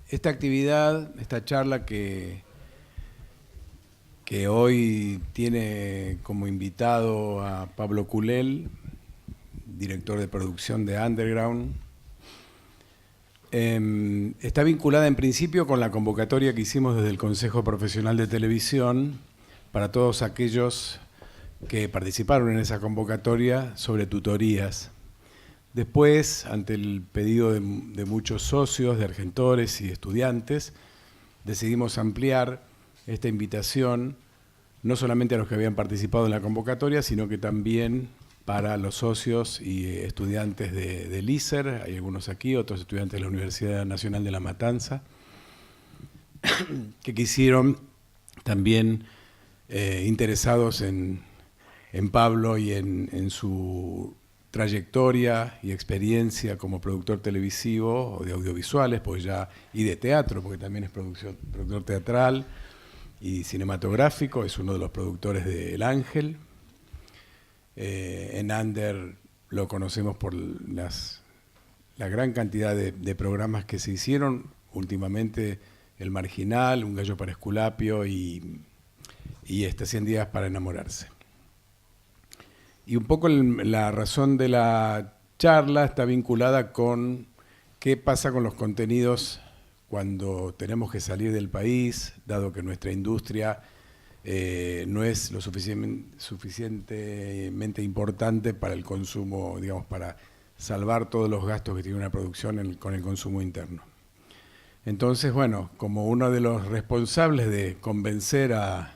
Esta actividad, esta charla que hoy tiene como invitado a Pablo Culel, director de producción de Underground, está vinculada en principio con la convocatoria que hicimos desde el Consejo Profesional de Televisión para todos aquellos que participaron en esa convocatoria sobre tutorías. Después, ante el pedido de muchos socios, de argentores y estudiantes, decidimos ampliar esta invitación no solamente a los que habían participado en la convocatoria, sino que también para los socios y estudiantes del ISER, hay algunos aquí, otros estudiantes de la Universidad Nacional de La Matanza, que quisieron también interesados en Pablo y en su trayectoria y experiencia como productor televisivo o de audiovisuales, pues ya, y de teatro, porque también es productor teatral y cinematográfico, es uno de los productores de El Ángel. En Under lo conocemos por la gran cantidad de programas que se hicieron, últimamente El Marginal, Un gallo para Esculapio y 100 días para enamorarse. Y un poco la razón de la charla está vinculada con qué pasa con los contenidos cuando tenemos que salir del país, dado que nuestra industria no es lo suficientemente importante para el consumo, digamos, para salvar todos los gastos que tiene una producción con el consumo interno. Entonces, bueno, como uno de los responsables de convencer a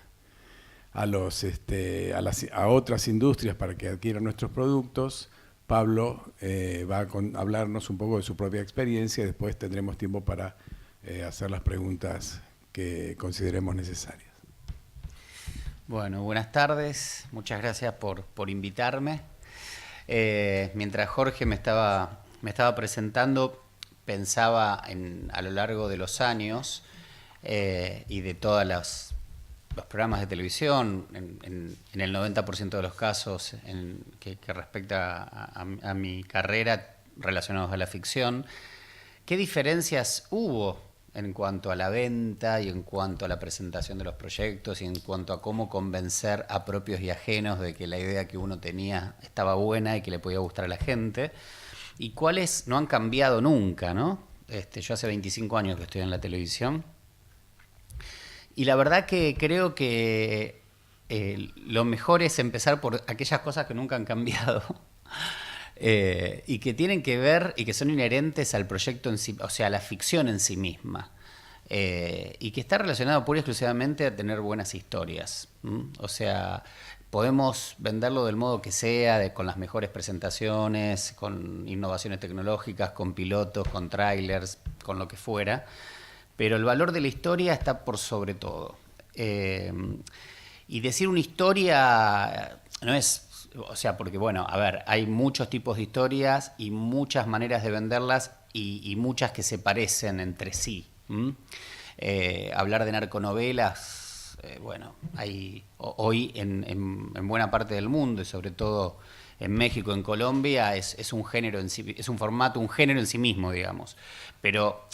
otras industrias para que adquieran nuestros productos, Pablo va a hablarnos un poco de su propia experiencia y después tendremos tiempo para hacer las preguntas que consideremos necesarias. Bueno, buenas tardes, muchas gracias por invitarme. Mientras Jorge me estaba presentando, pensaba a lo largo de los años y de todas los programas de televisión, en el 90% de los casos que respecta a mi carrera relacionados a la ficción, ¿qué diferencias hubo en cuanto a la venta y en cuanto a la presentación de los proyectos y en cuanto a cómo convencer a propios y ajenos de que la idea que uno tenía estaba buena y que le podía gustar a la gente? ¿Y cuáles no han cambiado nunca, no? Yo hace 25 años que estoy en la televisión. Y la verdad que creo que lo mejor es empezar por aquellas cosas que nunca han cambiado y que tienen que ver y que son inherentes al proyecto en sí, o sea, a la ficción en sí misma. Y que está relacionado pura y exclusivamente a tener buenas historias. O sea, podemos venderlo del modo que sea, con las mejores presentaciones, con innovaciones tecnológicas, con pilotos, con trailers, con lo que fuera. Pero el valor de la historia está por sobre todo. Y decir una historia no es... O sea, porque bueno, a ver, hay muchos tipos de historias y muchas maneras de venderlas y muchas que se parecen entre sí. Hablar de narconovelas, bueno, hay hoy en buena parte del mundo y sobre todo en México, en Colombia, es un género en sí, es un formato, un género en sí mismo, digamos. Pero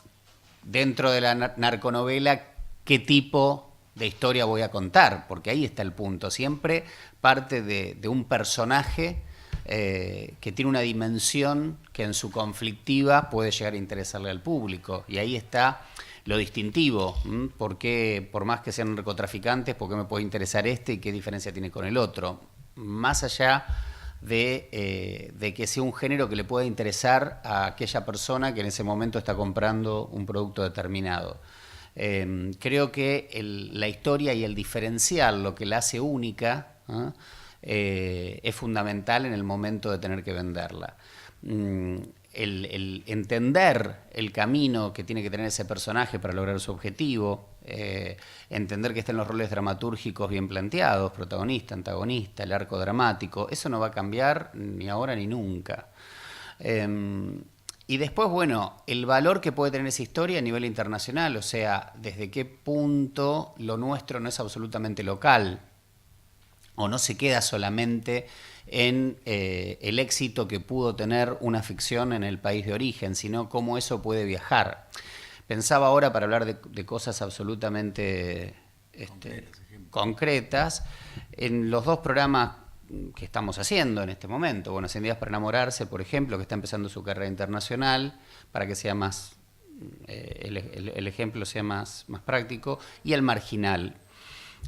dentro de la narconovela, ¿qué tipo de historia voy a contar? Porque ahí está el punto. Siempre parte de un personaje que tiene una dimensión que en su conflictiva puede llegar a interesarle al público. Y ahí está lo distintivo. Porque por más que sean narcotraficantes, ¿por qué me puede interesar este y qué diferencia tiene con el otro? Más allá de que sea un género que le pueda interesar a aquella persona que en ese momento está comprando un producto determinado. Creo que la historia y el diferencial, lo que la hace única, es fundamental en el momento de tener que venderla. El entender el camino que tiene que tener ese personaje para lograr su objetivo, entender que estén los roles dramatúrgicos bien planteados, protagonista, antagonista, el arco dramático, eso no va a cambiar ni ahora ni nunca. Y después, bueno, el valor que puede tener esa historia a nivel internacional, o sea, desde qué punto lo nuestro no es absolutamente local, o no se queda solamente en el éxito que pudo tener una ficción en el país de origen, sino cómo eso puede viajar. Pensaba ahora para hablar de cosas absolutamente concretas en los dos programas que estamos haciendo en este momento. Bueno, 100 días para enamorarse, por ejemplo, que está empezando su carrera internacional, para que sea más el ejemplo sea más práctico, y El Marginal,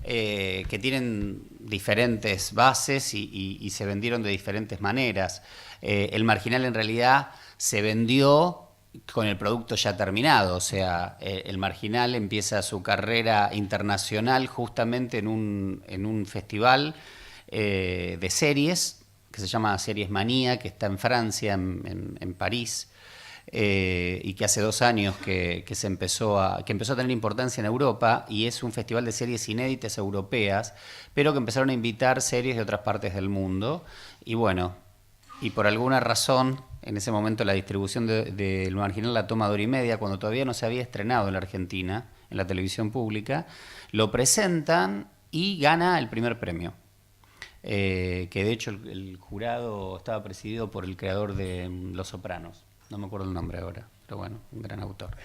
que tienen diferentes bases y se vendieron de diferentes maneras. El Marginal en realidad se vendió con el producto ya terminado, o sea, El Marginal empieza su carrera internacional justamente en un festival de series que se llama Series Manía, que está en Francia, en París, y que hace 2 años que empezó a tener importancia en Europa, y es un festival de series inéditas europeas, pero que empezaron a invitar series de otras partes del mundo. Y bueno, y por alguna razón, en ese momento la distribución de El Marginal la toma 2 horas y media, cuando todavía no se había estrenado en la Argentina, en la televisión pública, lo presentan y gana el primer premio. Que de hecho el jurado estaba presidido por el creador de Los Sopranos. No me acuerdo el nombre ahora, pero bueno, un gran autor.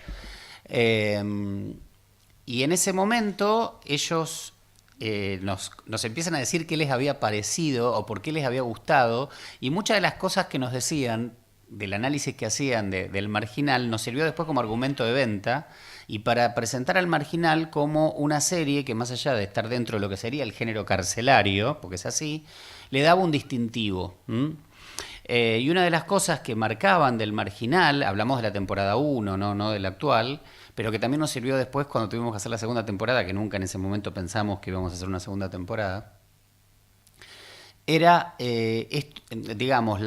Y en ese momento ellos nos empiezan a decir qué les había parecido o por qué les había gustado, y muchas de las cosas que nos decían, del análisis que hacían del Marginal, nos sirvió después como argumento de venta y para presentar al Marginal como una serie que, más allá de estar dentro de lo que sería el género carcelario, porque es así, le daba un distintivo. Y una de las cosas que marcaban del Marginal, hablamos de la temporada 1, no de la actual, pero que también nos sirvió después cuando tuvimos que hacer la segunda temporada, que nunca en ese momento pensamos que íbamos a hacer una segunda temporada, era, digamos,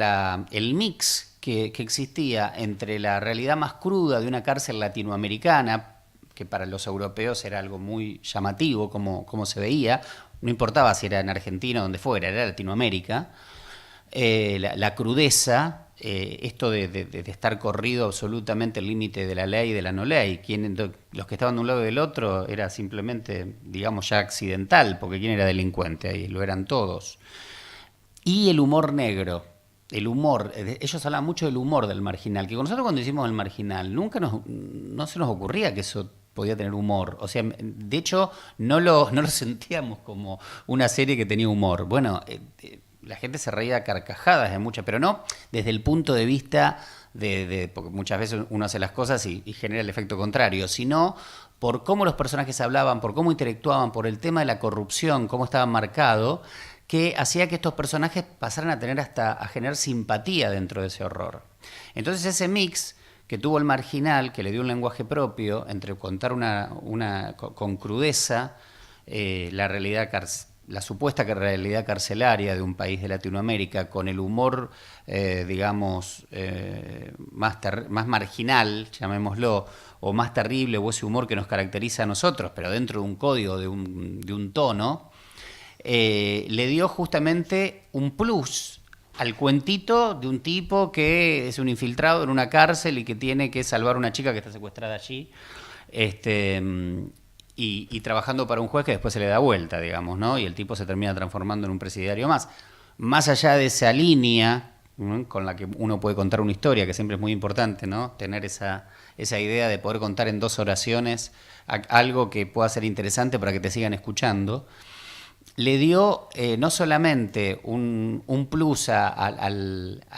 el mix que existía entre la realidad más cruda de una cárcel latinoamericana, que para los europeos era algo muy llamativo, como se veía, no importaba si era en Argentina o donde fuera, era Latinoamérica, la crudeza, esto de estar corrido absolutamente el límite de la ley y de la no ley. Los que estaban de un lado y del otro era simplemente, digamos, ya accidental, porque quién era delincuente ahí, lo eran todos. Y el humor negro, ellos hablaban mucho del humor del Marginal, que nosotros cuando hicimos El Marginal nunca no se nos ocurría que eso podía tener humor. O sea, de hecho no lo sentíamos como una serie que tenía humor. Bueno, la gente se reía a carcajadas de muchas, pero no desde el punto de vista porque muchas veces uno hace las cosas y genera el efecto contrario, sino por cómo los personajes hablaban, por cómo interactuaban, por el tema de la corrupción, cómo estaba marcado, que hacía que estos personajes pasaran a tener a generar simpatía dentro de ese horror. Entonces ese mix que tuvo El Marginal, que le dio un lenguaje propio, entre contar con crudeza la supuesta realidad carcelaria de un país de Latinoamérica, con el humor, digamos, más marginal, llamémoslo, o más terrible, o ese humor que nos caracteriza a nosotros, pero dentro de un código, de un tono, le dio justamente un plus al cuentito de un tipo que es un infiltrado en una cárcel y que tiene que salvar a una chica que está secuestrada allí, y trabajando para un juez que después se le da vuelta, digamos, ¿no? Y el tipo se termina transformando en un presidiario más. Más allá de esa línea, ¿no?, con la que uno puede contar una historia, que siempre es muy importante, ¿no?, tener esa idea de poder contar en 2 oraciones algo que pueda ser interesante para que te sigan escuchando, le dio no solamente un plus a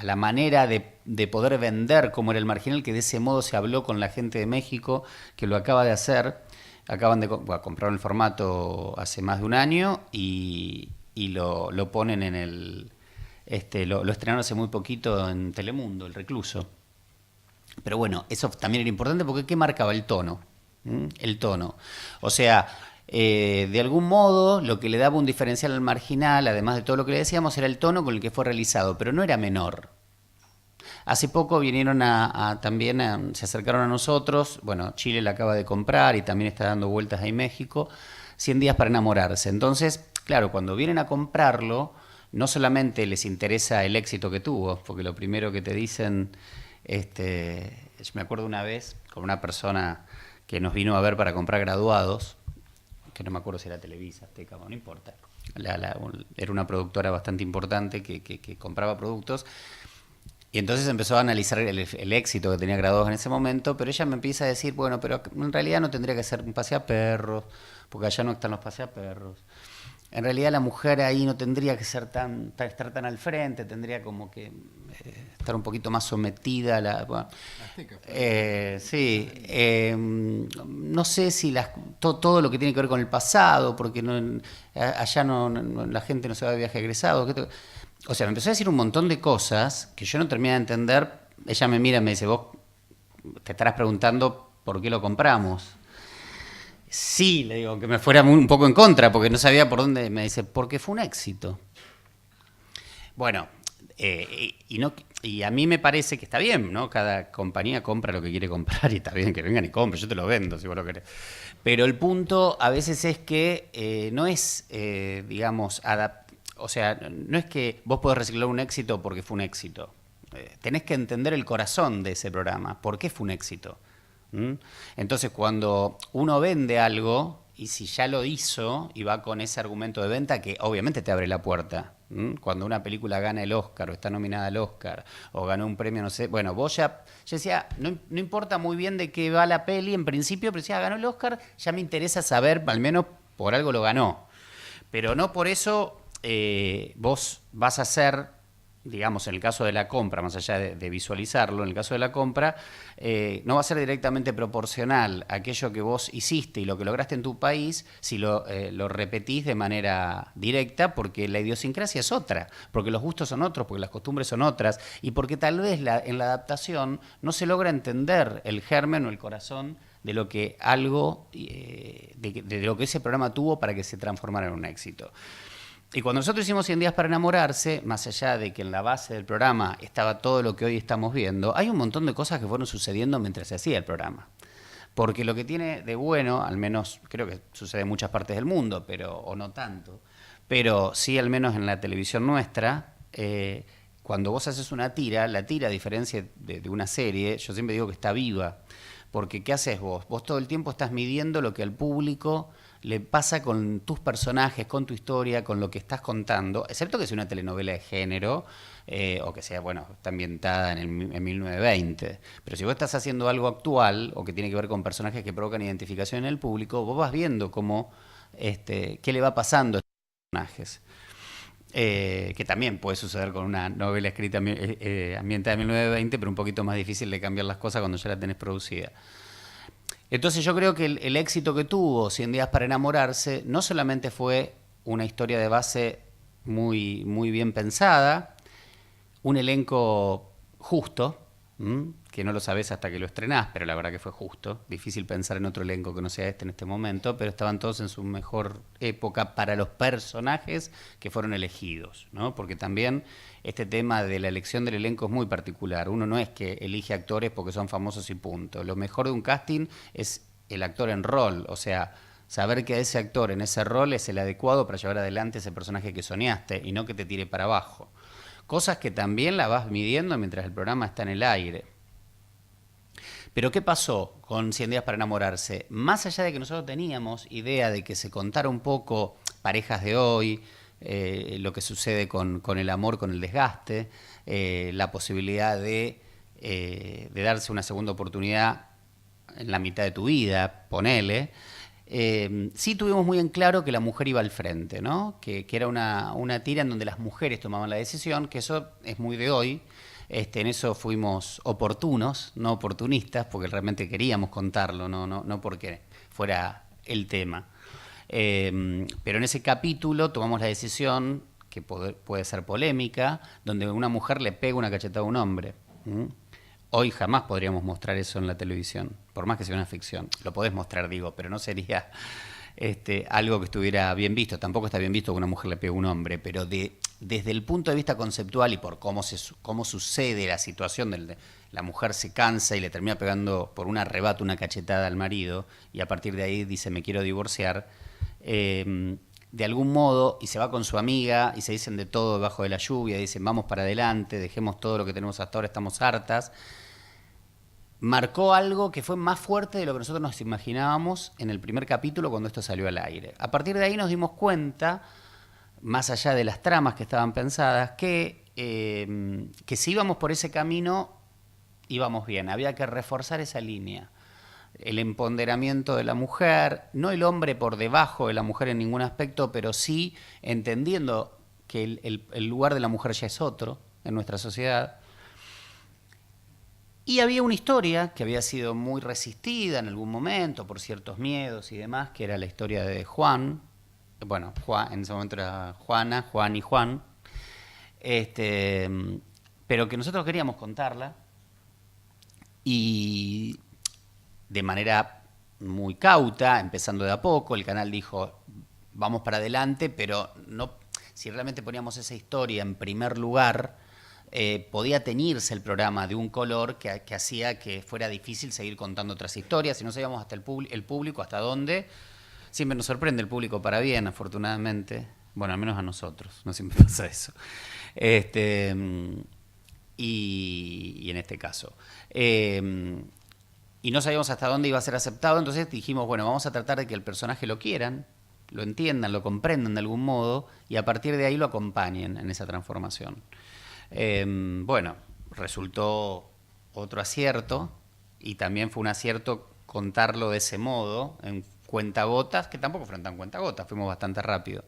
la manera de poder vender como era El Marginal, que de ese modo se habló con la gente de México, que lo acaba de hacer, compraron el formato hace más de un año y lo ponen en lo estrenaron hace muy poquito en Telemundo, El Recluso. Pero bueno, eso también era importante porque ¿qué marcaba el tono? El tono. O sea, de algún modo lo que le daba un diferencial al Marginal, además de todo lo que le decíamos, era el tono con el que fue realizado, pero no era menor. Hace poco vinieron se acercaron a nosotros, bueno, Chile la acaba de comprar y también está dando vueltas ahí México, 100 días para enamorarse. Entonces, claro, cuando vienen a comprarlo, no solamente les interesa el éxito que tuvo, porque lo primero que te dicen, yo me acuerdo una vez con una persona que nos vino a ver para comprar Graduados, que no me acuerdo si era Televisa, Azteca, no importa, era una productora bastante importante que compraba productos. Y entonces empezó a analizar el éxito que tenía Graduados en ese momento, pero ella me empieza a decir, bueno, pero en realidad no tendría que ser un paseaperros, porque allá no están los paseaperros. En realidad la mujer ahí no tendría que ser estar tan al frente, tendría como que estar un poquito más sometida a la... Bueno, sí, no sé si todo lo que tiene que ver con el pasado, porque allá la gente no se va de viaje egresado. O sea, me empezó a decir un montón de cosas que yo no terminé de entender. Ella me mira y me dice, vos te estarás preguntando por qué lo compramos. Sí, le digo, que me fuera un poco en contra, porque no sabía por dónde. Me dice, porque fue un éxito. Bueno, y a mí me parece que está bien, ¿no? Cada compañía compra lo que quiere comprar y está bien que vengan y compren, yo te lo vendo si vos lo querés. Pero el punto a veces es que no es, digamos, o sea, no es que vos podés reciclar un éxito porque fue un éxito. Tenés que entender el corazón de ese programa, por qué fue un éxito. Entonces, cuando uno vende algo, y si ya lo hizo y va con ese argumento de venta, que obviamente te abre la puerta. Cuando una película gana el Oscar o está nominada al Oscar o ganó un premio, no sé, bueno, vos ya decía, no importa muy bien de qué va la peli en principio, pero si ganó el Oscar, ya me interesa saber, al menos por algo lo ganó. Pero no por eso vos vas a hacer, digamos, en el caso de la compra, más allá de visualizarlo, en el caso de la compra, no va a ser directamente proporcional a aquello que vos hiciste y lo que lograste en tu país si lo repetís de manera directa, porque la idiosincrasia es otra, porque los gustos son otros, porque las costumbres son otras, y porque tal vez en la adaptación no se logra entender el germen o el corazón de lo que de lo que ese programa tuvo para que se transformara en un éxito. Y cuando nosotros hicimos 100 días para enamorarse, más allá de que en la base del programa estaba todo lo que hoy estamos viendo, hay un montón de cosas que fueron sucediendo mientras se hacía el programa. Porque lo que tiene de bueno, al menos creo que sucede en muchas partes del mundo, o no tanto, pero sí al menos en la televisión nuestra, cuando vos haces una tira, la tira, a diferencia de una serie, yo siempre digo que está viva. Porque ¿qué haces vos? Vos todo el tiempo estás midiendo lo que al público le pasa con tus personajes, con tu historia, con lo que estás contando, excepto que sea una telenovela de género o que sea, bueno, está ambientada en 1920. Pero si vos estás haciendo algo actual o que tiene que ver con personajes que provocan identificación en el público, vos vas viendo cómo, qué le va pasando a estos personajes. Que también puede suceder con una novela escrita ambientada en 1920, pero un poquito más difícil de cambiar las cosas cuando ya la tenés producida. Entonces yo creo que el éxito que tuvo 100 días para enamorarse no solamente fue una historia de base muy, muy bien pensada, un elenco justo, que no lo sabés hasta que lo estrenás, pero la verdad que fue justo. Difícil pensar en otro elenco que no sea este en este momento, pero estaban todos en su mejor época para los personajes que fueron elegidos, ¿no? Porque también este tema de la elección del elenco es muy particular. Uno no es que elige actores porque son famosos y punto. Lo mejor de un casting es el actor en rol, o sea, saber que ese actor en ese rol es el adecuado para llevar adelante ese personaje que soñaste y no que te tire para abajo. Cosas que también la vas midiendo mientras el programa está en el aire. Pero ¿qué pasó con 100 días para enamorarse? Más allá de que nosotros teníamos idea de que se contara un poco parejas de hoy, lo que sucede con el amor, con el desgaste, la posibilidad de darse una segunda oportunidad en la mitad de tu vida, ponele. Sí tuvimos muy en claro que la mujer iba al frente, ¿no? Que era una tira en donde las mujeres tomaban la decisión, que eso es muy de hoy. En eso fuimos oportunos, no oportunistas, porque realmente queríamos contarlo, no porque fuera el tema. Pero en ese capítulo tomamos la decisión, que puede ser polémica, donde una mujer le pega una cachetada a un hombre. Hoy jamás podríamos mostrar eso en la televisión, por más que sea una ficción. Lo podés mostrar, digo, pero no sería algo que estuviera bien visto. Tampoco está bien visto que una mujer le pegue a un hombre, pero desde el punto de vista conceptual y por cómo sucede la situación, la mujer se cansa y le termina pegando por un arrebato una cachetada al marido y a partir de ahí dice me quiero divorciar, de algún modo, y se va con su amiga y se dicen de todo debajo de la lluvia, dicen vamos para adelante, dejemos todo lo que tenemos hasta ahora, estamos hartas. Marcó algo que fue más fuerte de lo que nosotros nos imaginábamos en el primer capítulo cuando esto salió al aire. A partir de ahí nos dimos cuenta, más allá de las tramas que estaban pensadas, que que si íbamos por ese camino, íbamos bien. Había que reforzar esa línea. El empoderamiento de la mujer, no el hombre por debajo de la mujer en ningún aspecto, pero sí entendiendo que el lugar de la mujer ya es otro en nuestra sociedad. Y había una historia que había sido muy resistida en algún momento por ciertos miedos y demás, que era la historia de Juan. Bueno, Juan, en ese momento era Juana, Juan y Juan. Pero que nosotros queríamos contarla y de manera muy cauta, empezando de a poco. El canal dijo, vamos para adelante, pero no, si realmente poníamos esa historia en primer lugar, podía teñirse el programa de un color que hacía que fuera difícil seguir contando otras historias, y no sabíamos hasta el público hasta dónde. Siempre nos sorprende el público para bien, afortunadamente. Bueno, al menos a nosotros, no siempre pasa eso. Y en este caso. Y no sabíamos hasta dónde iba a ser aceptado, entonces dijimos, bueno, vamos a tratar de que el personaje lo quieran, lo entiendan, lo comprendan de algún modo, y a partir de ahí lo acompañen en esa transformación. Bueno, resultó otro acierto, y también fue un acierto contarlo de ese modo, en cuentagotas, que tampoco fueron tan cuentagotas, fuimos bastante rápido.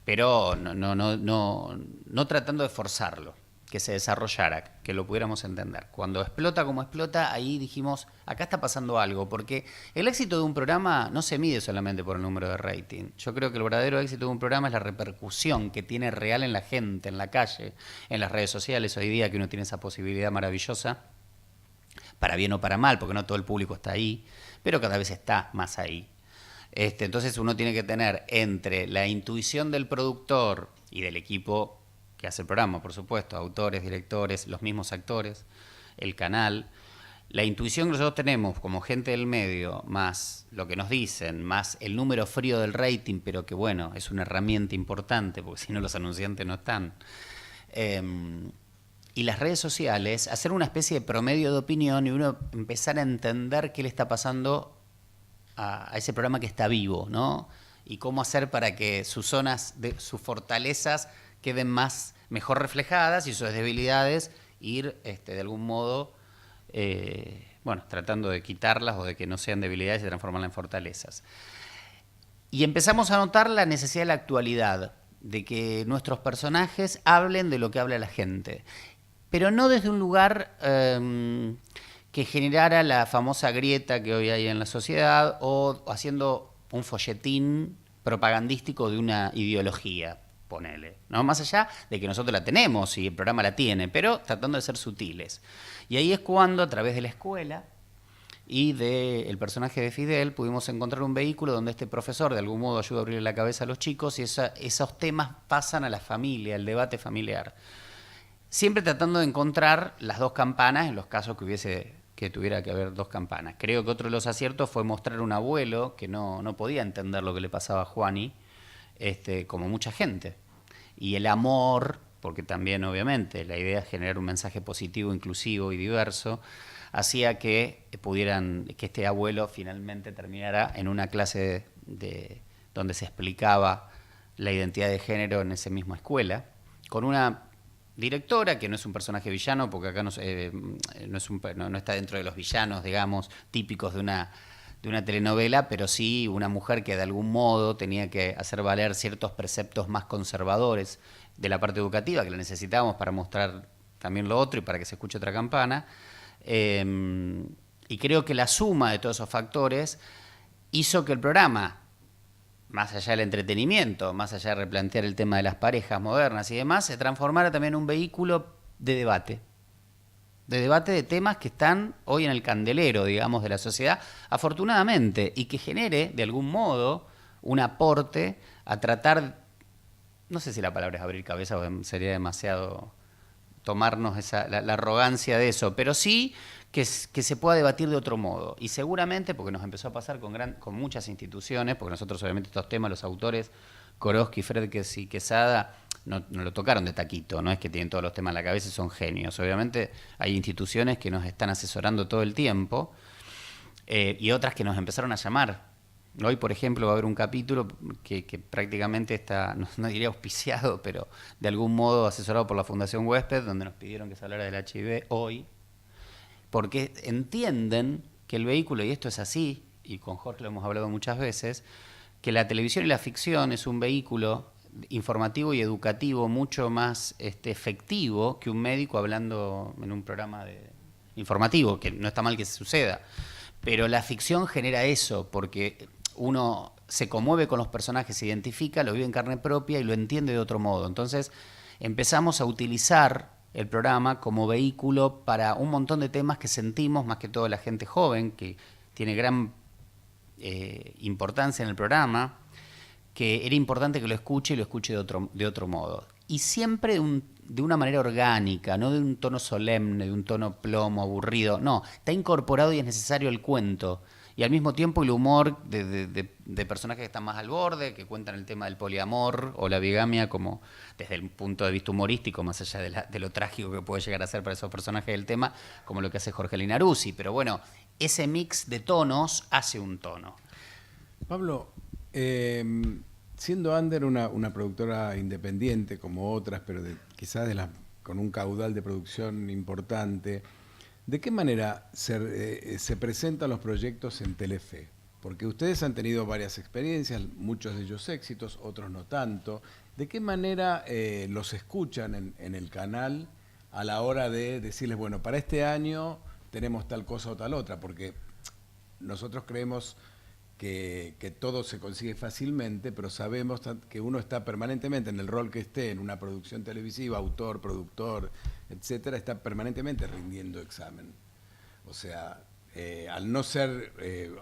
Pero no tratando de forzarlo, que se desarrollara, que lo pudiéramos entender. Cuando explota como explota, ahí dijimos, acá está pasando algo, porque el éxito de un programa no se mide solamente por el número de rating. Yo creo que el verdadero éxito de un programa es la repercusión que tiene real en la gente, en la calle, en las redes sociales, hoy día que uno tiene esa posibilidad maravillosa, para bien o para mal, porque no todo el público está ahí, pero cada vez está más ahí. Entonces uno tiene que tener entre la intuición del productor y del equipo que hace el programa, por supuesto, autores, directores, los mismos actores, el canal, la intuición que nosotros tenemos como gente del medio, más lo que nos dicen, más el número frío del rating, pero que bueno, es una herramienta importante, porque si no los anunciantes no están. Y las redes sociales, hacer una especie de promedio de opinión y uno empezar a entender qué le está pasando a ese programa que está vivo, ¿no? Y cómo hacer para que sus zonas, sus fortalezas queden mejor reflejadas y sus debilidades ir de algún modo tratando de quitarlas o de que no sean debilidades y transformarlas en fortalezas. Y empezamos a notar la necesidad de la actualidad, de que nuestros personajes hablen de lo que habla la gente, pero no desde un lugar que generara la famosa grieta que hoy hay en la sociedad o haciendo un folletín propagandístico de una ideología, ponele, ¿no? Más allá de que nosotros la tenemos y el programa la tiene, pero tratando de ser sutiles. Y ahí es cuando, a través de la escuela y del personaje de Fidel, pudimos encontrar un vehículo donde este profesor de algún modo ayuda a abrirle la cabeza a los chicos y esos temas pasan a la familia, al debate familiar. Siempre tratando de encontrar las dos campanas en los casos que tuviera que haber dos campanas. Creo que otro de los aciertos fue mostrar a un abuelo que no podía entender lo que le pasaba a Juani, como mucha gente. Y el amor, porque también obviamente la idea es generar un mensaje positivo, inclusivo y diverso, hacía que este abuelo finalmente terminara en una clase donde se explicaba la identidad de género en esa misma escuela, con una directora que no es un personaje villano, porque acá no está dentro de los villanos, digamos, típicos de una telenovela, pero sí una mujer que de algún modo tenía que hacer valer ciertos preceptos más conservadores de la parte educativa, que la necesitábamos para mostrar también lo otro y para que se escuche otra campana. Y creo que la suma de todos esos factores hizo que el programa, más allá del entretenimiento, más allá de replantear el tema de las parejas modernas y demás, se transformara también en un vehículo de debate de temas que están hoy en el candelero, digamos, de la sociedad, afortunadamente, y que genere, de algún modo, un aporte a tratar, no sé si la palabra es abrir cabeza, o sería demasiado tomarnos la arrogancia de eso, pero sí que se pueda debatir de otro modo. Y seguramente, porque nos empezó a pasar con muchas instituciones, porque nosotros obviamente estos temas, los autores, Korosky, Fredkes y Quesada, no lo tocaron de taquito, no es que tienen todos los temas en la cabeza y son genios. Obviamente hay instituciones que nos están asesorando todo el tiempo y otras que nos empezaron a llamar Hoy, por ejemplo, va a haber un capítulo que prácticamente está, no diría auspiciado, pero de algún modo asesorado por la Fundación Huésped, donde nos pidieron que se hablara del HIV hoy, porque entienden que el vehículo, y esto es así, y con Jorge lo hemos hablado muchas veces, que la televisión y la ficción es un vehículo informativo y educativo mucho más efectivo que un médico hablando en un programa informativo, que no está mal que suceda. Pero la ficción genera eso, porque uno se conmueve con los personajes, se identifica, lo vive en carne propia y lo entiende de otro modo. Entonces empezamos a utilizar el programa como vehículo para un montón de temas que sentimos, más que todo la gente joven, que tiene gran importancia en el programa, que era importante que lo escuche y lo escuche de otro modo. Y siempre de una manera orgánica, no de un tono solemne, de un tono plomo, aburrido. No, está incorporado y es necesario el cuento. Y al mismo tiempo el humor de personajes que están más al borde, que cuentan el tema del poliamor o la bigamia como desde el punto de vista humorístico, más allá de lo trágico que puede llegar a ser para esos personajes del tema, como lo que hace Jorge Linaruzzi. Pero bueno, ese mix de tonos hace un tono. Pablo, siendo Under una productora independiente como otras, pero quizás con un caudal de producción importante, ¿de qué manera se presentan los proyectos en Telefe? Porque ustedes han tenido varias experiencias, muchos de ellos éxitos, otros no tanto. ¿De qué manera los escuchan en el canal a la hora de decirles, bueno, para este año tenemos tal cosa o tal otra? Porque nosotros creemos que todo se consigue fácilmente, pero sabemos que uno está permanentemente en el rol que esté en una producción televisiva, autor, productor, etcétera, está permanentemente rindiendo examen. O sea, al no ser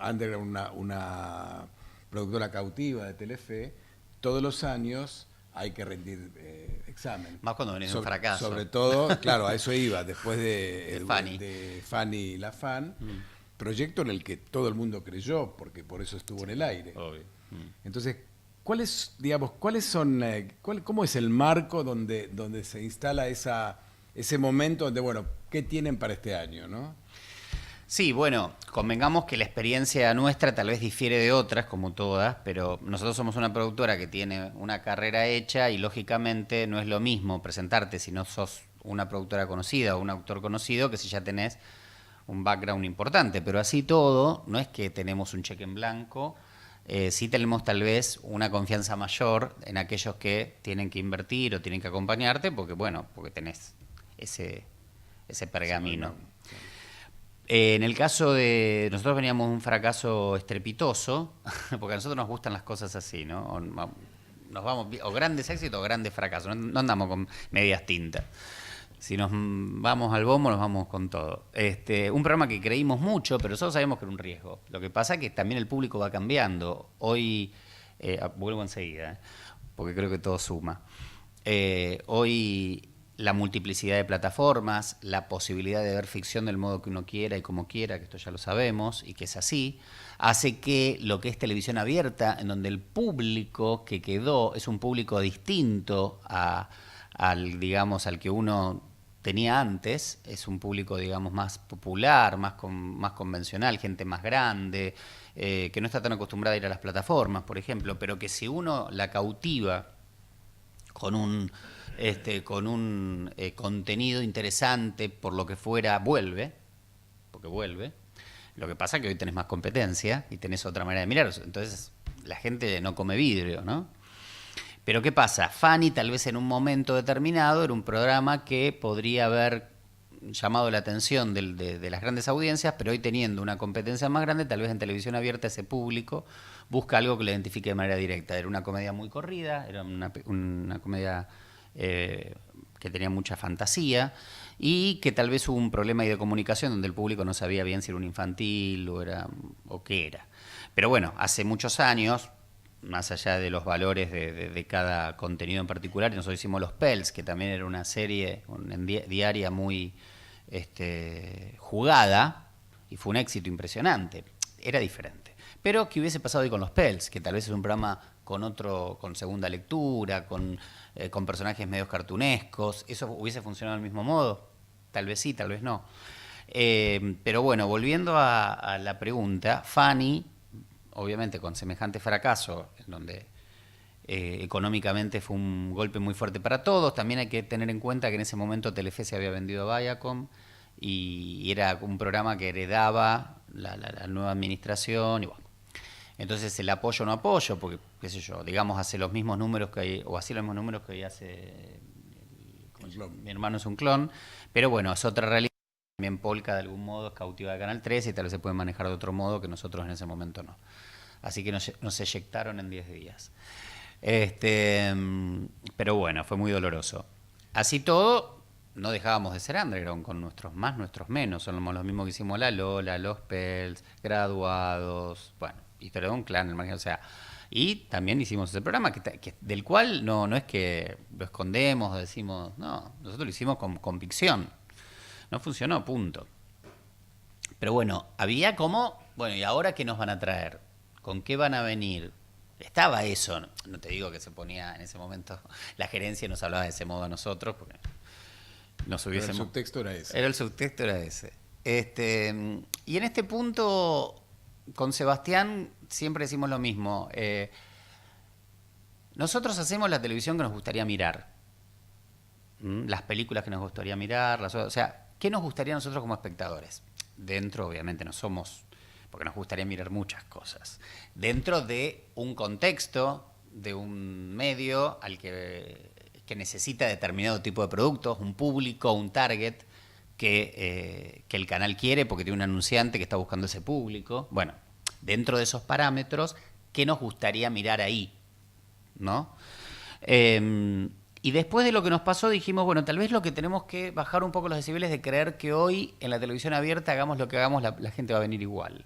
Under una productora cautiva de Telefe, todos los años hay que rendir examen. Más cuando venís de un fracaso. Sobre todo, claro, a eso iba, después de Fanny la Fan. Proyecto en el que todo el mundo creyó, porque por eso estuvo en el aire. Obvio. Entonces, ¿cómo es el marco donde se instala ese momento donde, bueno, qué tienen para este año, ¿no? Sí, bueno, convengamos que la experiencia nuestra tal vez difiere de otras, como todas, pero nosotros somos una productora que tiene una carrera hecha y lógicamente no es lo mismo presentarte si no sos una productora conocida o un autor conocido que si ya tenés un background importante, pero así todo, no es que tenemos un cheque en blanco, sí tenemos tal vez una confianza mayor en aquellos que tienen que invertir o tienen que acompañarte, porque tenés ese pergamino. Sí. En el caso de nosotros veníamos de un fracaso estrepitoso, porque a nosotros nos gustan las cosas así, ¿no? Nos vamos o grandes éxitos o grandes fracasos, no andamos con medias tintas. Si nos vamos al bombo, nos vamos con todo. Un programa que creímos mucho, pero nosotros sabemos que era un riesgo. Lo que pasa es que también el público va cambiando. Hoy, vuelvo enseguida, porque creo que todo suma. Hoy la multiplicidad de plataformas, la posibilidad de ver ficción del modo que uno quiera y como quiera, que esto ya lo sabemos y que es así, hace que lo que es televisión abierta, en donde el público que quedó es un público distinto al que uno tenía antes, es un público, digamos, más popular, más convencional, gente más grande, que no está tan acostumbrada a ir a las plataformas, por ejemplo, pero que si uno la cautiva con un contenido interesante, por lo que fuera, vuelve. Lo que pasa es que hoy tenés más competencia y tenés otra manera de mirar, entonces la gente no come vidrio, ¿no? Pero ¿qué pasa? Fanny tal vez en un momento determinado era un programa que podría haber llamado la atención de las grandes audiencias, pero hoy teniendo una competencia más grande, tal vez en televisión abierta ese público busca algo que lo identifique de manera directa. Era una comedia muy corrida, era una comedia que tenía mucha fantasía y que tal vez hubo un problema ahí de comunicación donde el público no sabía bien si era un infantil o qué era. Pero bueno, hace muchos años, más allá de los valores de cada contenido en particular, nosotros hicimos Los Pels, que también era una serie diaria muy jugada, y fue un éxito impresionante. Era diferente. Pero ¿qué hubiese pasado hoy con Los Pels? Que tal vez es un programa con segunda lectura, con personajes medios cartunescos. ¿Eso hubiese funcionado del mismo modo? Tal vez sí, tal vez no. Pero bueno, volviendo a la pregunta, Fanny obviamente con semejante fracaso, en donde económicamente fue un golpe muy fuerte para todos. También hay que tener en cuenta que en ese momento Telefe se había vendido a Viacom y era un programa que heredaba la nueva administración y bueno. Entonces el apoyo no apoyo, porque, qué sé yo, digamos, hace los mismos números que hay, o hacía los mismos números que hoy hace mi hermano es un clon, pero bueno, es otra realidad. También Polka de algún modo es cautiva de Canal 13 y tal vez se puede manejar de otro modo que nosotros en ese momento no. Así que nos eyectaron en 10 días. Pero bueno, fue muy doloroso. Así todo, no dejábamos de ser underground con nuestros más, nuestros menos. Somos los mismos que hicimos La Lola, Los Pels, Graduados, bueno, Historia de un Clan, el margen, o sea. Y también hicimos ese programa del cual no es que lo escondemos o decimos, no, nosotros lo hicimos con convicción. No funcionó, punto. Pero bueno, había como, bueno, ¿y ahora qué nos van a traer? ¿Con qué van a venir? Estaba eso, no te digo que se ponía en ese momento, la gerencia nos hablaba de ese modo a nosotros, porque nos hubiésemos... Pero el subtexto era ese. El subtexto era ese. Y en este punto, con Sebastián, siempre decimos lo mismo. Nosotros hacemos la televisión que nos gustaría mirar. Las películas que nos gustaría mirar, o sea, ¿qué nos gustaría a nosotros como espectadores? Dentro, obviamente, no somos... porque nos gustaría mirar muchas cosas. Dentro de un contexto, de un medio al que necesita determinado tipo de productos, un público, un target que el canal quiere porque tiene un anunciante que está buscando ese público. Bueno, dentro de esos parámetros, ¿qué nos gustaría mirar ahí? ¿No? Y después de lo que nos pasó dijimos, bueno, tal vez lo que tenemos que bajar un poco los decibeles de creer que hoy en la televisión abierta hagamos lo que hagamos, la gente va a venir igual.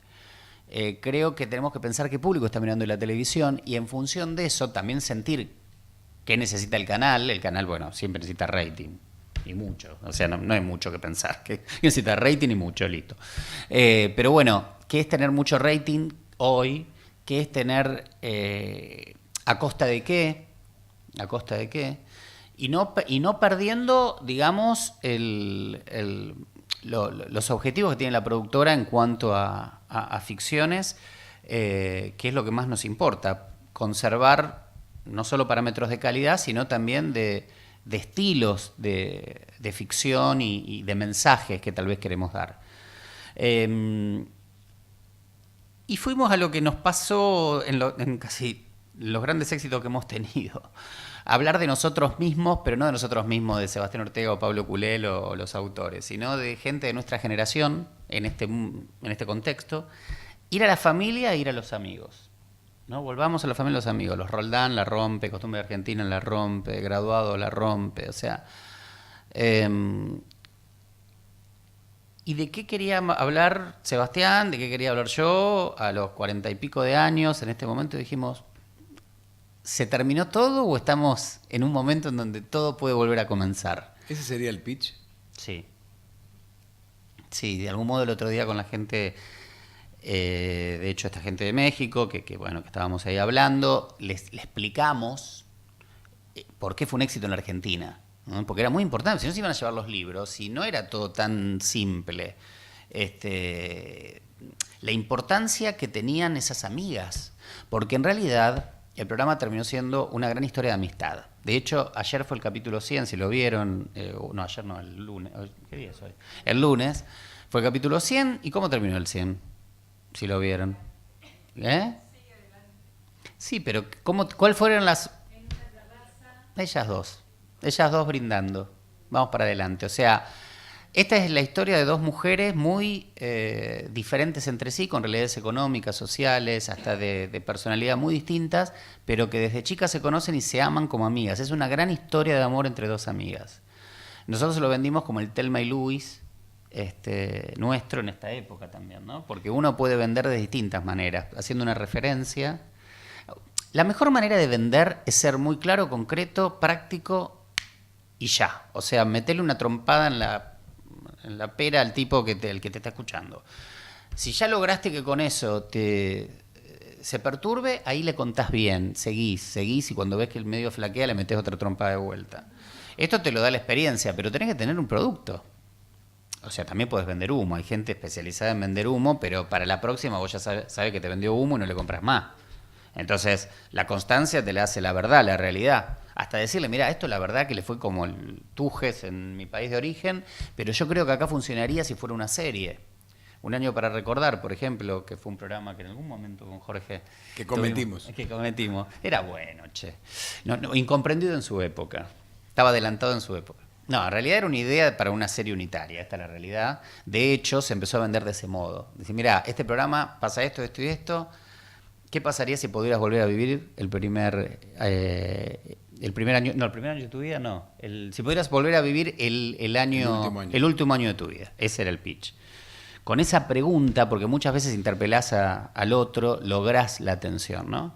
Creo que tenemos que pensar qué público está mirando la televisión y en función de eso también sentir qué necesita el canal. El canal, bueno, siempre necesita rating y mucho, o sea, no hay mucho que pensar, que necesita rating y mucho, listo. Pero bueno, ¿qué es tener mucho rating hoy? ¿Qué es tener a costa de qué? ¿A costa de qué? Y no perdiendo, digamos, los objetivos que tiene la productora en cuanto a ficciones, que es lo que más nos importa. Conservar no solo parámetros de calidad, sino también de estilos de ficción y de mensajes que tal vez queremos dar. Y fuimos a lo que nos pasó en casi los grandes éxitos que hemos tenido. Hablar de nosotros mismos, pero no de nosotros mismos, de Sebastián Ortega o Pablo Culel o los autores, sino de gente de nuestra generación en este contexto. Ir a la familia e ir a los amigos, ¿no? Volvamos a la familia y los amigos. Los Roldán la rompe, Costumbre Argentina la rompe, Graduado la rompe, o sea... ¿Y de qué quería hablar Sebastián? ¿De qué quería hablar yo? A los 40 y pico de años, en este momento dijimos... ¿Se terminó todo o estamos en un momento en donde todo puede volver a comenzar? ¿Ese sería el pitch? Sí. Sí, de algún modo el otro día con la gente, de hecho esta gente de México, que bueno, que estábamos ahí hablando, le explicamos por qué fue un éxito en la Argentina, ¿no? Porque era muy importante, si no se iban a llevar los libros, y no era todo tan simple. La importancia que tenían esas amigas, porque en realidad... El programa terminó siendo una gran historia de amistad. De hecho, ayer fue el capítulo 100, si lo vieron. No, ayer no, el lunes. ¿Qué día es hoy? El lunes fue el capítulo 100. ¿Y cómo terminó el 100? Si lo vieron. Sí, pero ¿cuál fueron las...? Ellas dos brindando. Vamos para adelante. O sea... Esta es la historia de dos mujeres muy diferentes entre sí, con realidades económicas, sociales, hasta de personalidad muy distintas, pero que desde chicas se conocen y se aman como amigas. Es una gran historia de amor entre dos amigas. Nosotros lo vendimos como el Thelma y Louise nuestro en esta época también, ¿no? Porque uno puede vender de distintas maneras, haciendo una referencia. La mejor manera de vender es ser muy claro, concreto, práctico y ya. O sea, meterle una trompada en la pera al tipo el que te está escuchando. Si ya lograste que con eso se perturbe, ahí le contás bien, seguís, y cuando ves que el medio flaquea le metés otra trompada de vuelta. Esto te lo da la experiencia, pero tenés que tener un producto. o sea, también puedes vender humo. Hay gente especializada en vender humo, pero para la próxima vos ya sabes que te vendió humo y no le compras más. Entonces, la constancia te la hace la verdad, la realidad. Hasta decirle, mira, esto la verdad que le fue como el Tujes en mi país de origen, pero yo creo que acá funcionaría si fuera una serie. Un año para recordar, por ejemplo, que fue un programa que en algún momento con Jorge... Que cometimos. Era bueno, che. Incomprendido en su época. Estaba adelantado en su época. No, en realidad era una idea para una serie unitaria, esta es la realidad. De hecho, se empezó a vender de ese modo. Decir, mira, este programa pasa esto, esto y esto. ¿Qué pasaría si pudieras volver a vivir el primer año? No, el primer año de tu vida, no. Si pudieras volver a vivir el último año de tu vida. Ese era el pitch. Con esa pregunta, porque muchas veces interpelás al otro, lográs la atención, ¿no?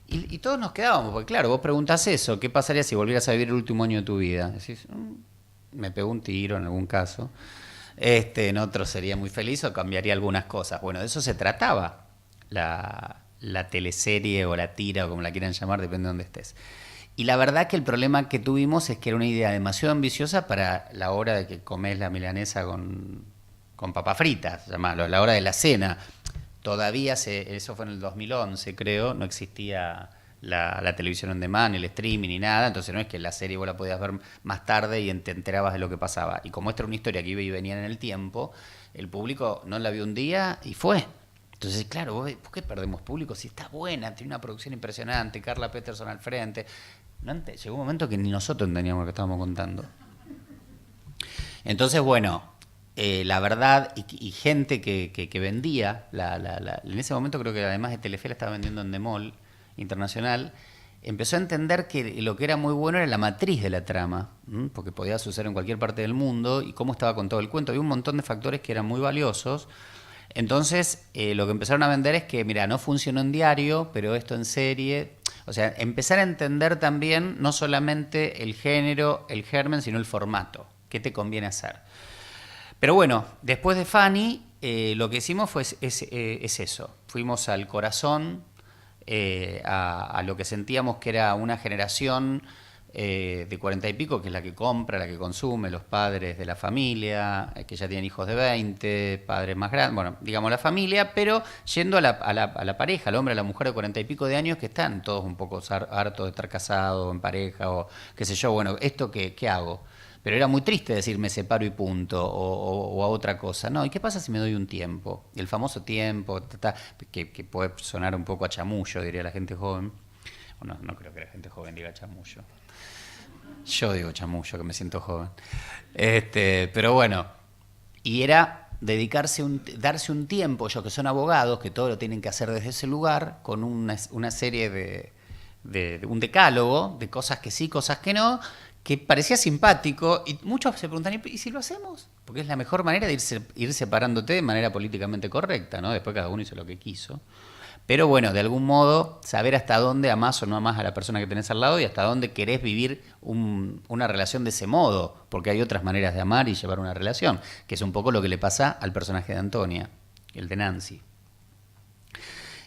Y todos nos quedábamos, porque claro, vos preguntás eso, ¿qué pasaría si volvieras a vivir el último año de tu vida? Decís, me pegó un tiro en algún caso, en otro sería muy feliz o cambiaría algunas cosas. Bueno, de eso se trataba la teleserie o la tira, o como la quieran llamar, depende de dónde estés. Y la verdad que el problema que tuvimos es que era una idea demasiado ambiciosa para la hora de que comés la milanesa con papas fritas, la hora de la cena. Todavía, eso fue en el 2011, creo, no existía la televisión on demand, el streaming ni nada, entonces no es que la serie vos la podías ver más tarde y te enterabas de lo que pasaba. Y como esta era una historia que iba y venía en el tiempo, el público no la vio un día y fue. Entonces, claro, ¿por qué perdemos público si está buena? Tiene una producción impresionante, Carla Peterson al frente. Llegó un momento que ni nosotros entendíamos lo que estábamos contando. Entonces, bueno... la verdad, y gente que vendía, en ese momento creo que además de Telefe la estaba vendiendo en Demol Internacional, empezó a entender que lo que era muy bueno era la matriz de la trama, porque podía suceder en cualquier parte del mundo y cómo estaba con todo el cuento. Había un montón de factores que eran muy valiosos. Entonces, lo que empezaron a vender es que, mira, no funcionó en diario, pero esto en serie. O sea, empezar a entender también no solamente el género, el germen, sino el formato. ¿Qué te conviene hacer? Pero bueno, después de Fanny, lo que hicimos es eso. Fuimos al corazón, a lo que sentíamos que era una generación de 40 y pico, que es la que compra, la que consume, los padres de la familia, que ya tienen hijos de 20, padres más grandes, bueno, digamos la familia, pero yendo a la pareja, al hombre, a la mujer de 40 y pico de años, que están todos un poco hartos de estar casados, en pareja, o qué sé yo, bueno, ¿esto qué hago? Pero era muy triste decir me separo y punto, o a otra cosa. No, ¿y qué pasa si me doy un tiempo? El famoso tiempo, que puede sonar un poco a chamullo, diría la gente joven. Bueno, no creo que la gente joven diga chamullo. Yo digo chamullo, que me siento joven. Pero bueno, y era darse un tiempo, ellos que son abogados, que todo lo tienen que hacer desde ese lugar, con una serie de un decálogo de cosas que sí, cosas que no, que parecía simpático, y muchos se preguntan, ¿y si lo hacemos? Porque es la mejor manera de ir separándote de manera políticamente correcta, ¿no? Después cada uno hizo lo que quiso. Pero bueno, de algún modo, saber hasta dónde amás o no amás a la persona que tenés al lado y hasta dónde querés vivir una relación de ese modo, porque hay otras maneras de amar y llevar una relación, que es un poco lo que le pasa al personaje de Antonia, el de Nancy.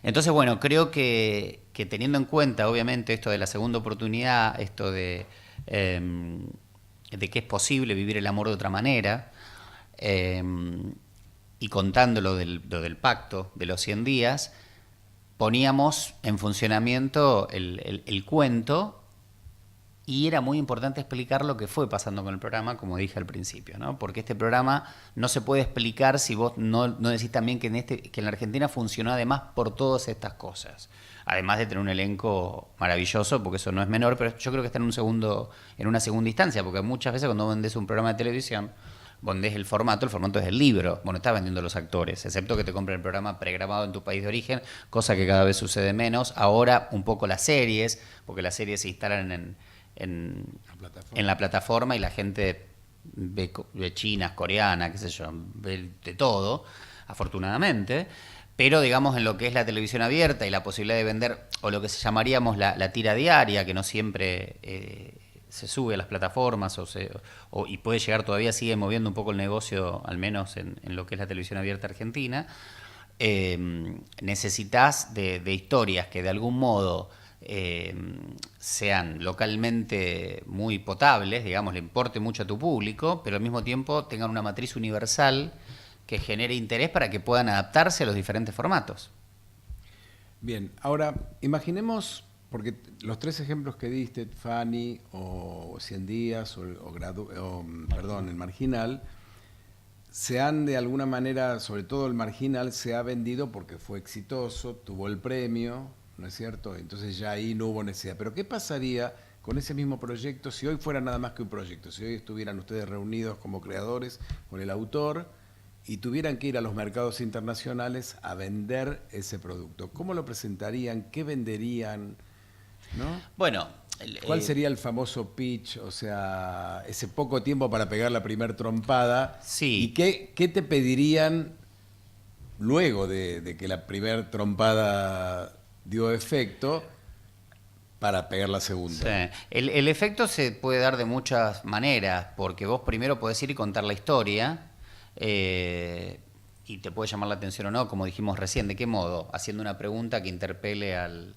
Entonces, bueno, creo que teniendo en cuenta, obviamente, esto de la segunda oportunidad, esto de que es posible vivir el amor de otra manera, y contando lo del pacto de los 100 días, poníamos en funcionamiento el cuento, y era muy importante explicar lo que fue pasando con el programa, como dije al principio, ¿no? Porque este programa no se puede explicar si vos no decís también que en la Argentina funcionó además por todas estas cosas. Además de tener un elenco maravilloso, porque eso no es menor, pero yo creo que está en una segunda instancia, porque muchas veces cuando vendés un programa de televisión, vendés el formato es del libro. Bueno, estás vendiendo los actores, excepto que te compren el programa pregrabado en tu país de origen, cosa que cada vez sucede menos. Ahora un poco las series, porque las series se instalan en la plataforma y la gente ve chinas, coreanas, qué sé yo, ve de todo, afortunadamente. Pero digamos en lo que es la televisión abierta y la posibilidad de vender, o lo que llamaríamos la tira diaria, que no siempre se sube a las plataformas y puede llegar todavía, sigue moviendo un poco el negocio, al menos en lo que es la televisión abierta argentina, necesitas de historias que de algún modo sean localmente muy potables, digamos, le importe mucho a tu público, pero al mismo tiempo tengan una matriz universal que genere interés para que puedan adaptarse a los diferentes formatos. Bien, ahora imaginemos, porque los tres ejemplos que diste, Fanny o 100 días perdón, el Marginal, se han de alguna manera, sobre todo el Marginal, se ha vendido porque fue exitoso, tuvo el premio, ¿no es cierto? Entonces ya ahí no hubo necesidad. Pero ¿qué pasaría con ese mismo proyecto si hoy fuera nada más que un proyecto? Si hoy estuvieran ustedes reunidos como creadores con el autor y tuvieran que ir a los mercados internacionales a vender ese producto. ¿Cómo lo presentarían? ¿Qué venderían? ¿No? Bueno, ¿cuál sería el famoso pitch? O sea, ese poco tiempo para pegar la primer trompada. Sí. ¿Y qué te pedirían luego de que la primer trompada dio efecto para pegar la segunda? Sí. El efecto se puede dar de muchas maneras, porque vos primero podés ir y contar la historia, y te puede llamar la atención o no, como dijimos recién. ¿De qué modo? Haciendo una pregunta que interpele al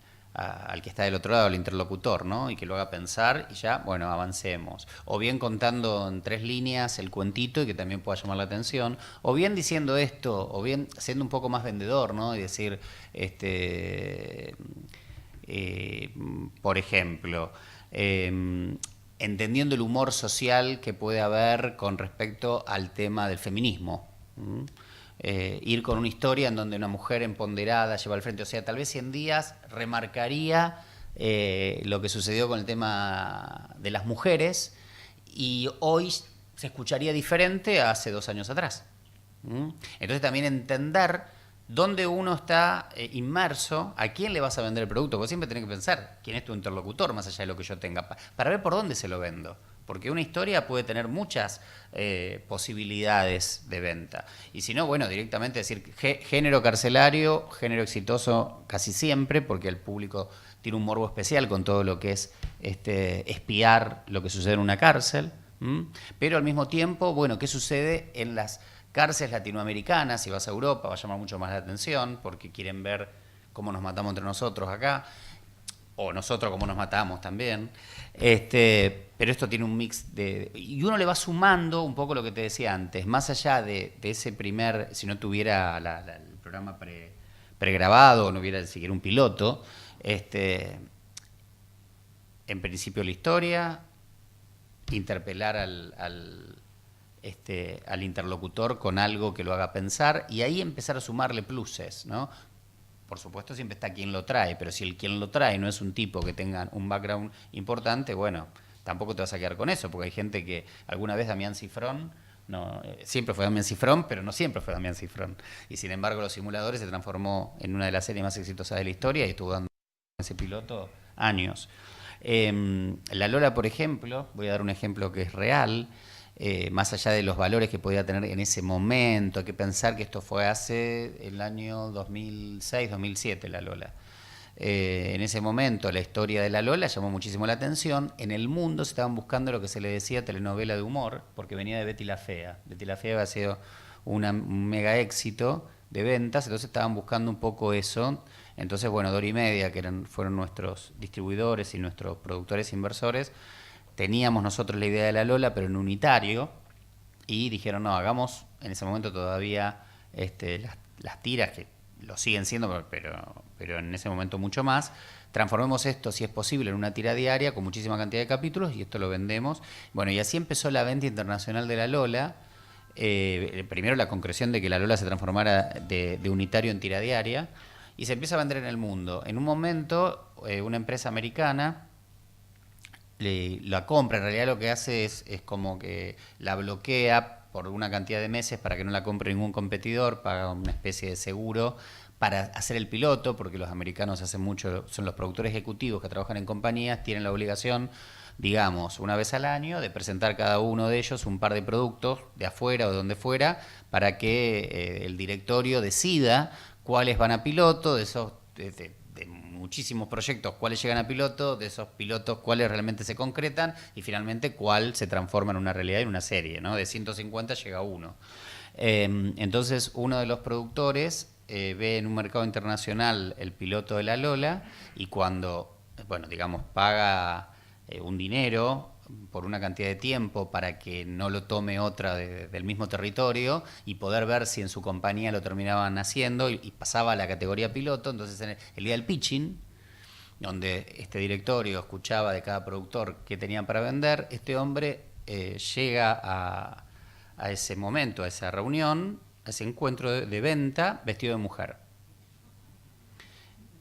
que está del otro lado, al interlocutor, ¿no? Y que lo haga pensar y ya, bueno, avancemos. O bien contando en 3 líneas el cuentito y que también pueda llamar la atención, o bien diciendo esto, o bien siendo un poco más vendedor, ¿no? Y decir, por ejemplo, entendiendo el humor social que puede haber con respecto al tema del feminismo. Ir con una historia en donde una mujer empoderada lleva al frente, o sea, tal vez 100 días remarcaría lo que sucedió con el tema de las mujeres y hoy se escucharía diferente a hace 2 años atrás. Entonces también entender dónde uno está inmerso, a quién le vas a vender el producto, porque siempre tenés que pensar quién es tu interlocutor más allá de lo que yo tenga, para ver por dónde se lo vendo. Porque una historia puede tener muchas posibilidades de venta. Y si no, bueno, directamente decir género carcelario, género exitoso casi siempre, porque el público tiene un morbo especial con todo lo que es espiar lo que sucede en una cárcel. Pero al mismo tiempo, bueno, ¿qué sucede en las cárceles latinoamericanas? Si vas a Europa va a llamar mucho más la atención, porque quieren ver cómo nos matamos entre nosotros acá. O nosotros como nos matamos también, pero esto tiene un mix y uno le va sumando un poco lo que te decía antes, más allá de ese primer, si no tuviera el programa pregrabado o no hubiera siquiera un piloto, en principio la historia, interpelar al interlocutor con algo que lo haga pensar y ahí empezar a sumarle pluses, ¿no? Por supuesto siempre está quien lo trae, pero si quien lo trae no es un tipo que tenga un background importante, bueno, tampoco te vas a quedar con eso, porque hay gente que alguna vez Damián Cifrón, no, siempre fue Damián Cifrón, pero no siempre fue Damián Cifrón. Y sin embargo Los Simuladores se transformó en una de las series más exitosas de la historia y estuvo dando ese piloto años. La Lola, por ejemplo, voy a dar un ejemplo que es real, más allá de los valores que podía tener en ese momento, hay que pensar que esto fue hace el año 2006-2007, La Lola. En ese momento la historia de La Lola llamó muchísimo la atención. En el mundo se estaban buscando lo que se le decía telenovela de humor, porque venía de Betty la Fea. Betty la Fea había sido un mega éxito de ventas, entonces estaban buscando un poco eso. Entonces, bueno, Dora y Media, que fueron nuestros distribuidores y nuestros productores inversores, teníamos nosotros la idea de La Lola, pero en unitario, y dijeron, no, hagamos en ese momento todavía las tiras, que lo siguen siendo, pero en ese momento mucho más, transformemos esto, si es posible, en una tira diaria con muchísima cantidad de capítulos y esto lo vendemos. Bueno, y así empezó la venta internacional de La Lola. Primero la concreción de que La Lola se transformara de unitario en tira diaria, y se empieza a vender en el mundo. En un momento, una empresa americana la compra, en realidad lo que hace es como que la bloquea por una cantidad de meses para que no la compre ningún competidor, paga una especie de seguro para hacer el piloto, porque los americanos hacen mucho, son los productores ejecutivos que trabajan en compañías, tienen la obligación, digamos, una vez al año, de presentar cada uno de ellos un par de productos de afuera o de donde fuera, para que el directorio decida cuáles van a piloto, de esos de muchísimos proyectos, cuáles llegan a piloto, de esos pilotos cuáles realmente se concretan y finalmente cuál se transforma en una realidad, en una serie, ¿no? De 150 llega uno. Entonces uno de los productores ve en un mercado internacional el piloto de La Lola y cuando bueno, digamos, paga un dinero por una cantidad de tiempo para que no lo tome otra del mismo territorio y poder ver si en su compañía lo terminaban haciendo y pasaba a la categoría piloto. Entonces, en el día del pitching, donde este directorio escuchaba de cada productor qué tenían para vender, este hombre llega a ese momento, a esa reunión, a ese encuentro de venta vestido de mujer.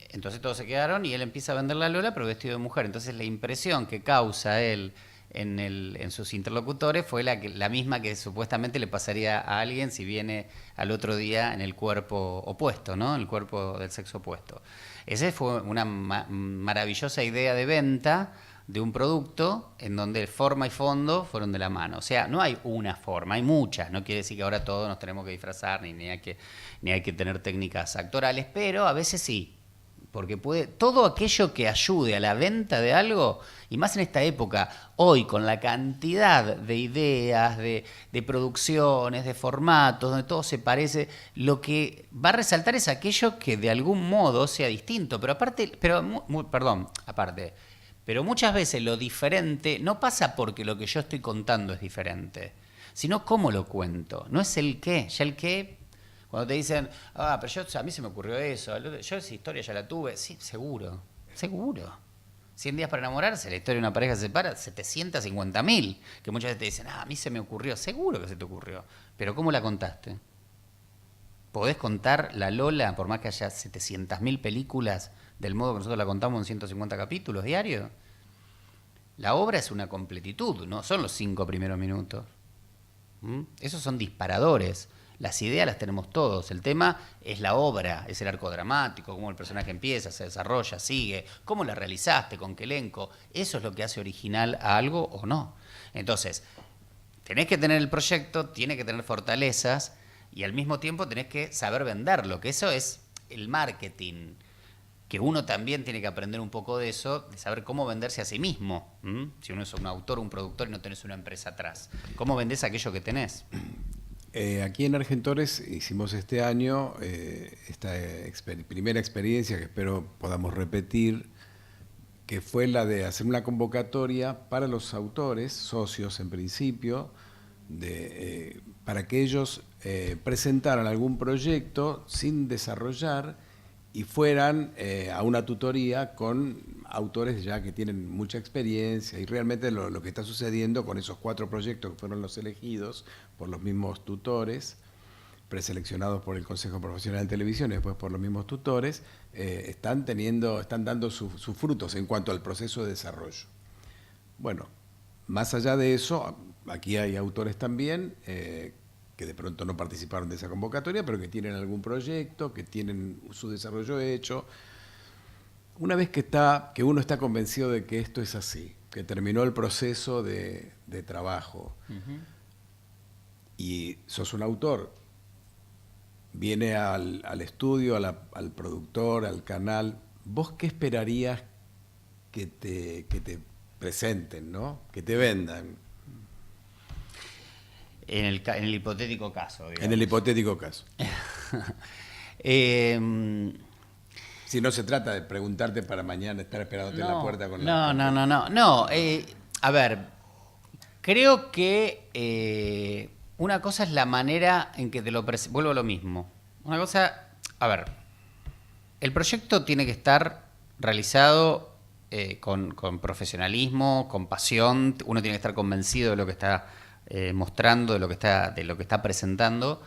Entonces todos se quedaron y él empieza a vender la Lola, pero vestido de mujer. Entonces la impresión que causa él en sus interlocutores fue la misma que supuestamente le pasaría a alguien si viene al otro día en el cuerpo opuesto, ¿no? En el cuerpo del sexo opuesto. Esa fue una maravillosa idea de venta de un producto en donde forma y fondo fueron de la mano. O sea, no hay una forma, hay muchas. No quiere decir que ahora todos nos tenemos que disfrazar ni hay que tener técnicas actorales, pero a veces sí. Porque todo aquello que ayude a la venta de algo, y más en esta época, hoy con la cantidad de ideas, de producciones, de formatos, donde todo se parece, lo que va a resaltar es aquello que de algún modo sea distinto. Pero pero muchas veces lo diferente no pasa porque lo que yo estoy contando es diferente, sino cómo lo cuento. No es el qué, ya el qué. Cuando te dicen, pero a mí se me ocurrió eso, yo esa historia ya la tuve. Sí, seguro. 100 días para enamorarse, la historia de una pareja se separa, 750.000. Que muchas veces te dicen, a mí se me ocurrió. Seguro que se te ocurrió. Pero ¿cómo la contaste? ¿Podés contar la Lola, por más que haya 700.000 películas, del modo que nosotros la contamos en 150 capítulos diarios? La obra es una completitud, no son los 5 primeros minutos. Esos son disparadores. Las ideas las tenemos todos. El tema es la obra, es el arco dramático, cómo el personaje empieza, se desarrolla, sigue, cómo la realizaste, con qué elenco. Eso es lo que hace original a algo o no. Entonces, tenés que tener el proyecto, tiene que tener fortalezas y al mismo tiempo tenés que saber venderlo, que eso es el marketing, que uno también tiene que aprender un poco de eso, de saber cómo venderse a sí mismo. Si uno es un autor, un productor y no tenés una empresa atrás. ¿Cómo vendés aquello que tenés? Aquí en Argentores hicimos este año esta primera experiencia que espero podamos repetir, que fue la de hacer una convocatoria para los autores, socios en principio, para que ellos presentaran algún proyecto sin desarrollar y fueran a una tutoría con autores ya que tienen mucha experiencia, y realmente lo que está sucediendo con esos 4 proyectos que fueron los elegidos por los mismos tutores, preseleccionados por el Consejo Profesional de Televisión y después por los mismos tutores, están dando sus frutos en cuanto al proceso de desarrollo. Bueno, más allá de eso, aquí hay autores también que de pronto no participaron de esa convocatoria, pero que tienen algún proyecto, que tienen su desarrollo hecho. Una vez que uno está convencido de que esto es así, que terminó el proceso de trabajo, y sos un autor, viene al estudio, al productor, al canal, ¿vos qué esperarías que te presenten, ¿no? Que te vendan? En el hipotético caso, digamos. En el hipotético caso. Si no se trata de preguntarte para mañana estar esperándote en la puerta con la... No. A ver, creo que una cosa es la manera en que te lo presento. Vuelvo a lo mismo. Una cosa, a ver, el proyecto tiene que estar realizado con profesionalismo, con pasión. Uno tiene que estar convencido de lo que está mostrando, de lo que está presentando,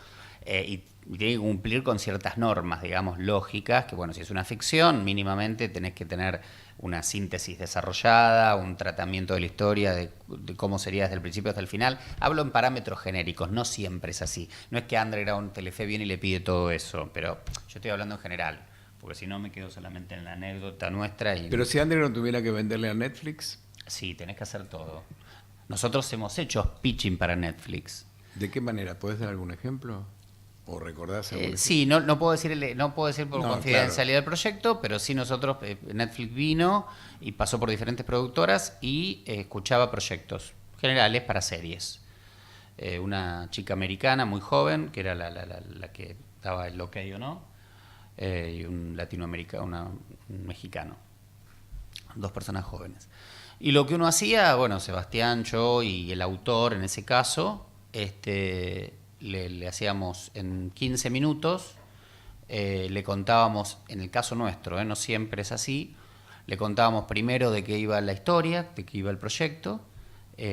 y tiene que cumplir con ciertas normas, digamos, lógicas, que bueno, si es una ficción, mínimamente tenés que tener una síntesis desarrollada, un tratamiento de la historia, de cómo sería desde el principio hasta el final. Hablo en parámetros genéricos, no siempre es así. No es que Underground, Telefe viene y le pide todo eso, pero yo estoy hablando en general, porque si no me quedo solamente en la anécdota nuestra. Pero si Underground tuviera que venderle a Netflix... Sí, tenés que hacer todo. Nosotros hemos hecho pitching para Netflix. ¿De qué manera? ¿Puedes dar algún ejemplo? ¿O recordás algún sí, no puedo decir por confidencialidad del proyecto, pero sí nosotros, Netflix vino y pasó por diferentes productoras y escuchaba proyectos generales para series. Una chica americana muy joven, que era la que daba el ok o no, y un latinoamericano, un mexicano. 2 personas jóvenes. Y lo que uno hacía, bueno, Sebastián, yo y el autor en ese caso, le hacíamos en 15 minutos, le contábamos, en el caso nuestro, no siempre es así, le contábamos primero de qué iba la historia, de qué iba el proyecto,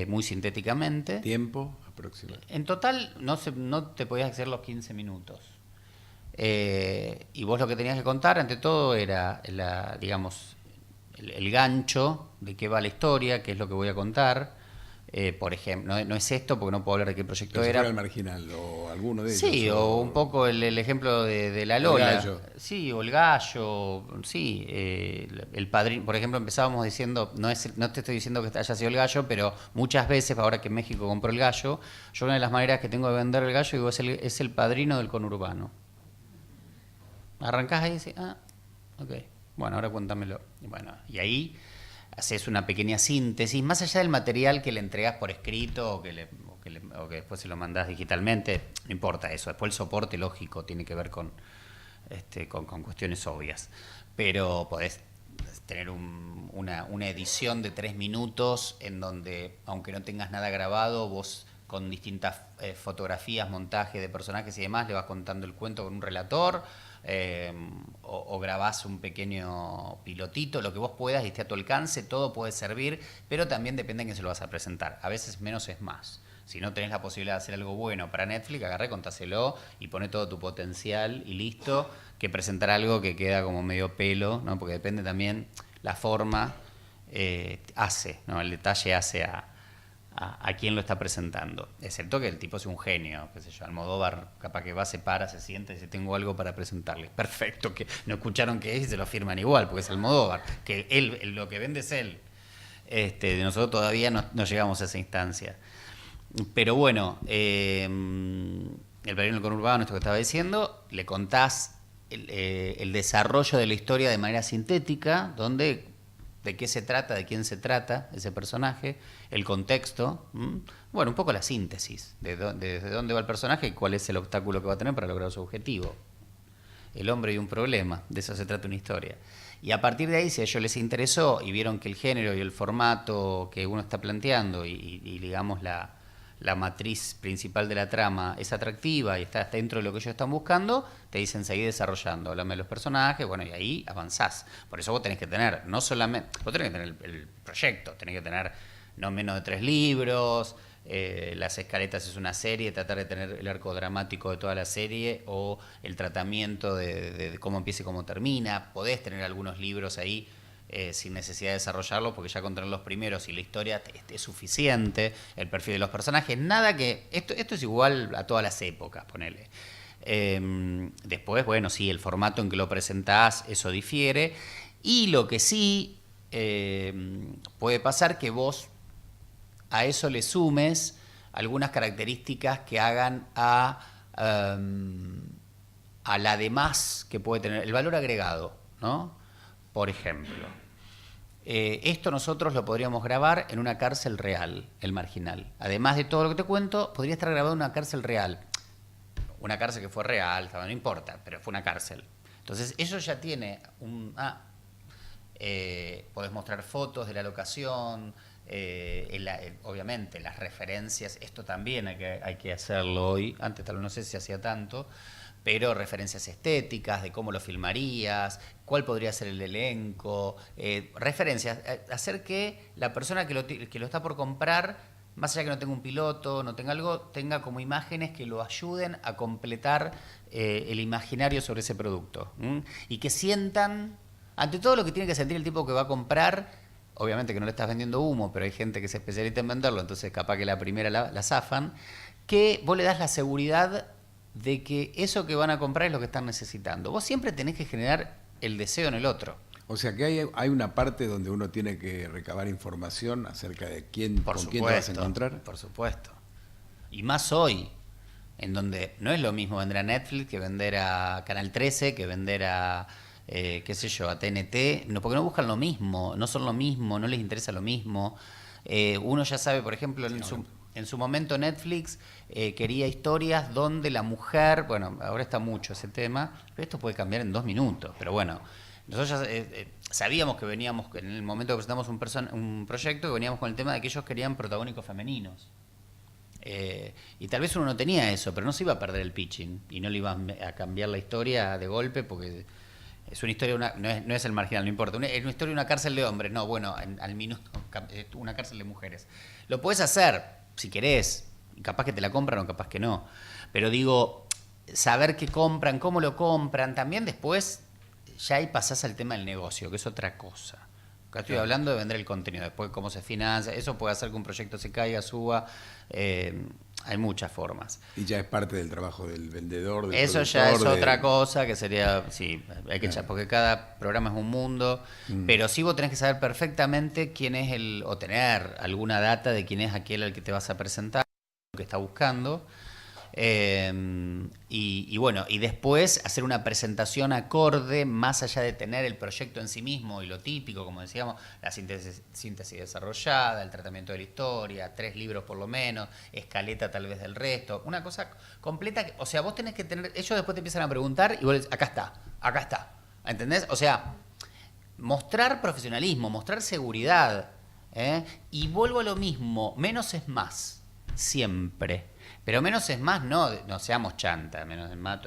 muy sintéticamente. ¿Tiempo aproximado? En total no te podías hacer los 15 minutos. Y vos lo que tenías que contar, ante todo, era digamos, el gancho de qué va la historia, qué es lo que voy a contar. Por ejemplo, no es esto porque no puedo hablar de qué proyecto Pero era. si fuera el Marginal o alguno de ellos. Sí, o un poco el ejemplo de la Lola. El gallo. Sí, o el gallo. Sí, el padrino. Por ejemplo, empezábamos diciendo, no te estoy diciendo que haya sido el gallo, pero muchas veces, ahora que México compró el gallo, yo una de las maneras que tengo de vender el gallo digo, es el padrino del conurbano. Arrancás ahí y decís, ok, bueno, ahora cuéntamelo. Bueno, y ahí haces una pequeña síntesis, más allá del material que le entregás por escrito o que después se lo mandás digitalmente, no importa eso. Después el soporte lógico tiene que ver con cuestiones obvias. Pero podés tener una edición de 3 minutos en donde, aunque no tengas nada grabado, vos con distintas fotografías, montaje de personajes y demás, le vas contando el cuento con un relator, o grabás un pequeño pilotito, lo que vos puedas y esté a tu alcance, todo puede servir, pero también depende en quién se lo vas a presentar. A veces menos es más. Si no tenés la posibilidad de hacer algo bueno para Netflix, agarré, contáselo y poné todo tu potencial y listo, que presentar algo que queda como medio pelo, ¿no? Porque depende también la forma, ¿no? El detalle hace a quién lo está presentando, excepto que el tipo es un genio, qué sé yo, Almodóvar capaz que va, se para, se sienta y dice, tengo algo para presentarle. Perfecto, que no escucharon qué es y se lo firman igual, porque es Almodóvar, que él, lo que vende es él. Nosotros todavía no llegamos a esa instancia. Pero bueno, el padrino del conurbano, esto que estaba diciendo, le contás el desarrollo de la historia de manera sintética, donde de qué se trata, de quién se trata ese personaje, el contexto, bueno, un poco la síntesis, desde dónde va el personaje y cuál es el obstáculo que va a tener para lograr su objetivo. El hombre y un problema, de eso se trata una historia. Y a partir de ahí, si a ellos les interesó y vieron que el género y el formato que uno está planteando y digamos la matriz principal de la trama es atractiva y está dentro de lo que ellos están buscando, te dicen seguir desarrollando, háblame de los personajes, bueno, y ahí avanzás. Por eso vos tenés que tener, no solamente, vos tenés que tener el proyecto, tenés que tener no menos de 3 libros, las escaletas es una serie, tratar de tener el arco dramático de toda la serie o el tratamiento de cómo empieza y cómo termina. Podés tener algunos libros ahí sin necesidad de desarrollarlo, porque ya con tener los primeros y la historia es suficiente, el perfil de los personajes, nada que... Esto es igual a todas las épocas, ponele. Después, bueno, sí, el formato en que lo presentás, eso difiere, y lo que sí puede pasar que vos a eso le sumes algunas características que hagan a la demás que puede tener, el valor agregado, ¿no? Por ejemplo, esto nosotros lo podríamos grabar en una cárcel real, el Marginal. Además de todo lo que te cuento, podría estar grabado en una cárcel real. Una cárcel que fue real, no importa, pero fue una cárcel. Entonces, eso ya tiene podés mostrar fotos de la locación, obviamente las referencias, esto también hay que hacerlo hoy, antes tal vez no sé si se hacía tanto, pero referencias estéticas, de cómo lo filmarías, cuál podría ser el elenco, referencias, hacer que la persona que lo está por comprar, más allá que no tenga un piloto, no tenga algo, tenga como imágenes que lo ayuden a completar el imaginario sobre ese producto. Y que sientan, ante todo lo que tiene que sentir el tipo que va a comprar, obviamente que no le estás vendiendo humo, pero hay gente que se especializa en venderlo, entonces capaz que la primera la zafan, que vos le das la seguridad de que eso que van a comprar es lo que están necesitando. Vos siempre tenés que generar el deseo en el otro. O sea que hay una parte donde uno tiene que recabar información acerca de quién te vas a encontrar. Por supuesto. Y más hoy, en donde no es lo mismo vender a Netflix que vender a Canal 13, que vender a, qué sé yo, a TNT, porque no buscan lo mismo, no son lo mismo, no les interesa lo mismo. Uno ya sabe, por ejemplo, en su momento Netflix quería historias donde la mujer, bueno, ahora está mucho ese tema, pero esto puede cambiar en 2 minutos, pero bueno, nosotros ya sabíamos que veníamos, en el momento que presentamos un proyecto, que veníamos con el tema de que ellos querían protagónicos femeninos. Y tal vez uno no tenía eso, pero no se iba a perder el pitching y no le iba a cambiar la historia de golpe porque es una historia, no es el marginal, no importa. Es una historia de una cárcel de hombres, no, bueno, al minuto, una cárcel de mujeres. Lo puedes hacer, si querés, capaz que te la compran o capaz que no. Pero digo, saber qué compran, cómo lo compran, también después ya ahí pasás al tema del negocio, que es otra cosa. Acá estoy hablando de vender el contenido, después cómo se financia, eso puede hacer que un proyecto se caiga, suba, hay muchas formas. Y ya es parte del trabajo del vendedor, del eso ya es productor, otra cosa que sería, sí, hay que echar, porque cada programa es un mundo, pero sí vos tenés que saber perfectamente quién es o tener alguna data de quién es aquel al que te vas a presentar, lo que está buscando. Y bueno, y después hacer una presentación acorde, más allá de tener el proyecto en sí mismo y lo típico, como decíamos, la síntesis desarrollada, el tratamiento de la historia, 3 libros por lo menos, escaleta tal vez del resto, una cosa completa, o sea, vos tenés que tener, ellos después te empiezan a preguntar y vos decís, acá está, ¿entendés? O sea, mostrar profesionalismo, mostrar seguridad, y vuelvo a lo mismo, menos es más, siempre. Pero menos es más, no seamos chanta, menos es más,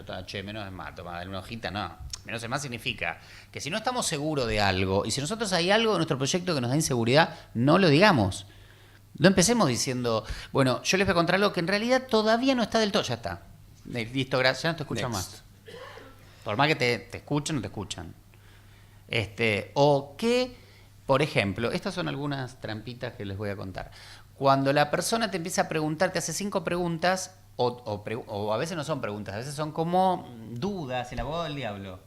menos es más, toma, dale una hojita, no. Menos es más significa que si no estamos seguros de algo, y si nosotros hay algo en nuestro proyecto que nos da inseguridad, no lo digamos. No empecemos diciendo, bueno, yo les voy a contar algo que en realidad todavía no está del todo, ya está. Listo, gracias, ya no te escuchan más. Por más que te escuchen, no te escuchan. O que, por ejemplo, estas son algunas trampitas que les voy a contar. Cuando la persona te empieza a preguntar, te hace 5 preguntas, o a veces no son preguntas, a veces son como dudas, el abogado del diablo.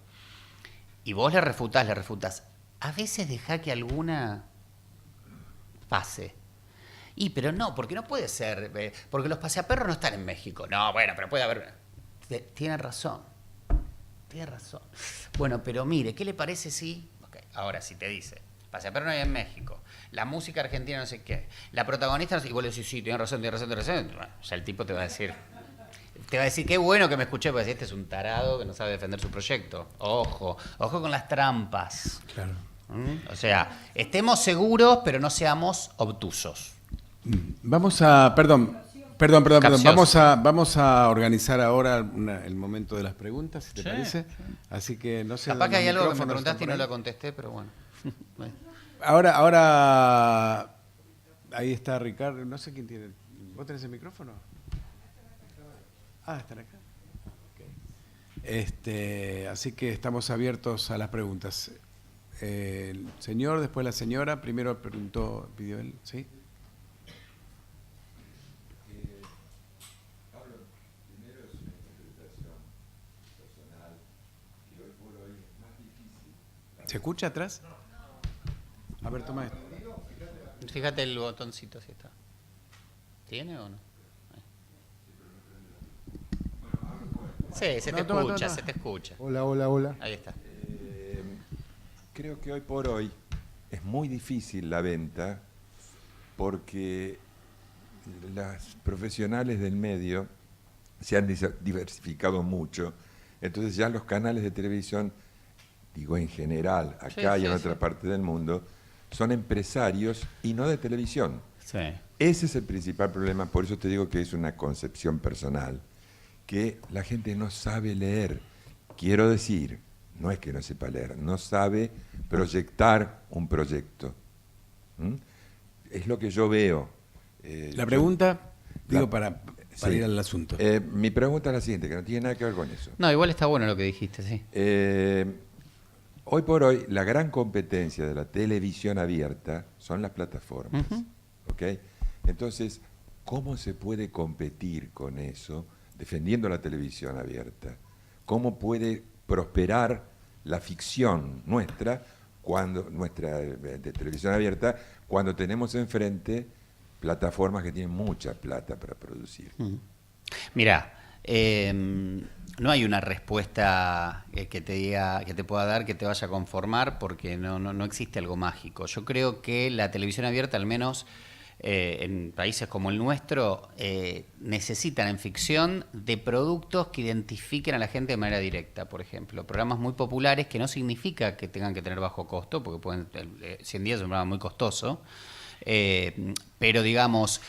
Y vos le refutás. A veces dejá que alguna pase. Pero no, porque no puede ser, porque los paseaperros no están en México. No, bueno, pero puede haber... Tiene razón. Bueno, pero mire, ¿qué le parece si... Okay, ahora si te dice... Paseaperro no hay en México. La música argentina no sé qué. La protagonista no sé, y vos le decís, sí, tiene razón. Bueno, ya el tipo te va a decir, qué bueno que me escuché, porque este es un tarado que no sabe defender su proyecto. Ojo con las trampas. Claro. O sea, estemos seguros, pero no seamos obtusos. Vamos a, perdón. Vamos a organizar ahora el momento de las preguntas, si te parece. Sí. Así que no sé. Capaz que hay algo que me preguntaste y no la contesté, pero bueno. Ahora, ahí está Ricardo, no sé quién tiene. ¿Vos tenés el micrófono? Están acá. Okay. Así que estamos abiertos a las preguntas. El señor, después la señora, primero pidió él, ¿sí? Pablo, primero es una interpretación personal que hoy por hoy es más difícil. ¿Se escucha atrás? A ver, toma esto. Fíjate el botoncito si está. ¿Tiene o no? Sí, se te escucha. Hola. Ahí está. Creo que hoy por hoy es muy difícil la venta porque las profesionales del medio se han diversificado mucho. Entonces ya los canales de televisión, digo en general, acá y en otra parte del mundo, son empresarios y no de televisión. Sí. Ese es el principal problema, por eso te digo que es una concepción personal, que la gente no sabe leer. Quiero decir, no es que no sepa leer, no sabe proyectar un proyecto. Es lo que yo veo. La pregunta, para ir al asunto. Mi pregunta es la siguiente, que no tiene nada que ver con eso. No, igual está bueno lo que dijiste, sí. Hoy por hoy, la gran competencia de la televisión abierta son las plataformas. ¿Okay? Entonces, ¿cómo se puede competir con eso defendiendo la televisión abierta? ¿Cómo puede prosperar la ficción nuestra de televisión abierta cuando tenemos enfrente plataformas que tienen mucha plata para producir? Mirá, no hay una respuesta que te pueda dar, que te vaya a conformar, porque no existe algo mágico. Yo creo que la televisión abierta, al menos en países como el nuestro, necesitan en ficción de productos que identifiquen a la gente de manera directa, por ejemplo. Programas muy populares que no significa que tengan que tener bajo costo, porque 100 días es un programa muy costoso, pero digamos,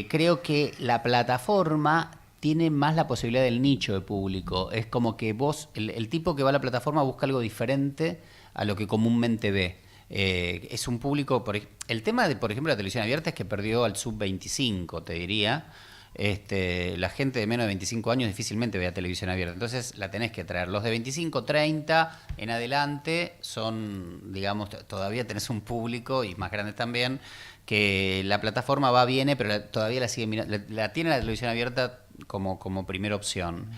creo que la plataforma tiene más la posibilidad del nicho de público. Es como que vos, el tipo que va a la plataforma busca algo diferente a lo que comúnmente ve. Es un público... el tema de, por ejemplo, la televisión abierta es que perdió al sub-25, te diría. La gente de menos de 25 años difícilmente ve a televisión abierta. Entonces la tenés que traer. Los de 25, 30 en adelante son, digamos, todavía tenés un público, y más grandes también, que la plataforma va, viene, pero todavía la sigue mirando, la tiene la televisión abierta como primera opción.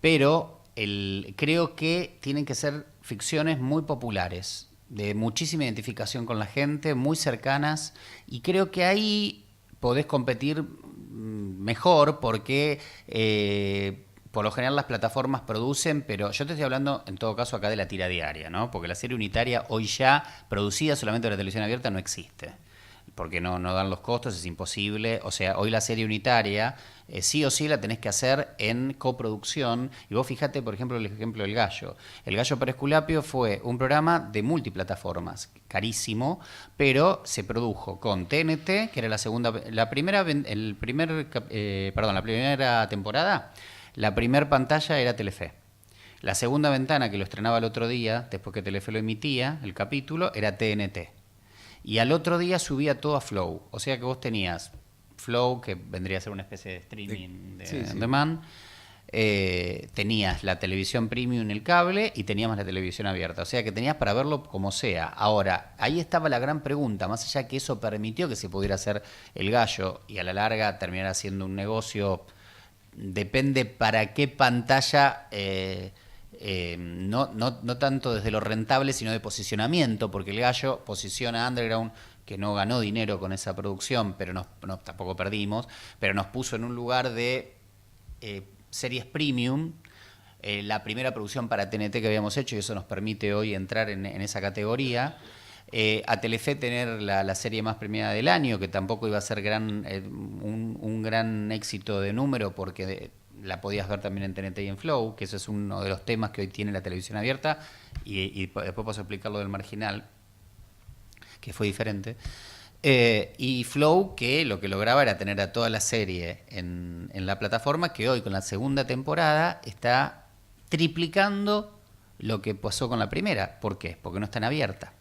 Pero creo que tienen que ser ficciones muy populares, de muchísima identificación con la gente, muy cercanas, y creo que ahí podés competir mejor porque por lo general las plataformas producen, pero yo te estoy hablando en todo caso acá de la tira diaria, ¿no? Porque la serie unitaria hoy ya producida solamente por la televisión abierta no existe, porque no dan los costos, es imposible. O sea, hoy la serie unitaria sí o sí la tenés que hacer en coproducción. Y vos fíjate, por ejemplo, el ejemplo del Gallo. El Gallo para Esculapio fue un programa de multiplataformas, carísimo, pero se produjo con TNT, que era la primera temporada. La primera pantalla era Telefe. La segunda ventana, que lo estrenaba el otro día, después que Telefe lo emitía, el capítulo, era TNT. Y al otro día subía todo a Flow. O sea que vos tenías Flow, que vendría a ser una especie de streaming on demand. Tenías la televisión premium en el cable y teníamos la televisión abierta. O sea que tenías para verlo como sea. Ahora, ahí estaba la gran pregunta. Más allá que eso permitió que se pudiera hacer el Gallo y a la larga terminar siendo un negocio... Depende para qué pantalla, no tanto desde lo rentable, sino de posicionamiento, porque el Gallo posiciona a Underground, que no ganó dinero con esa producción, pero tampoco perdimos, pero nos puso en un lugar de series premium, la primera producción para TNT que habíamos hecho, y eso nos permite hoy entrar en esa categoría. A Telefe tener la serie más premiada del año, que tampoco iba a ser un gran éxito de número, porque la podías ver también en TNT y en Flow, que eso es uno de los temas que hoy tiene la televisión abierta, y después paso a explicar lo del marginal, que fue diferente. Y Flow, que lo que lograba era tener a toda la serie en la plataforma, que hoy con la segunda temporada está triplicando lo que pasó con la primera. ¿Por qué? Porque no está en abierta.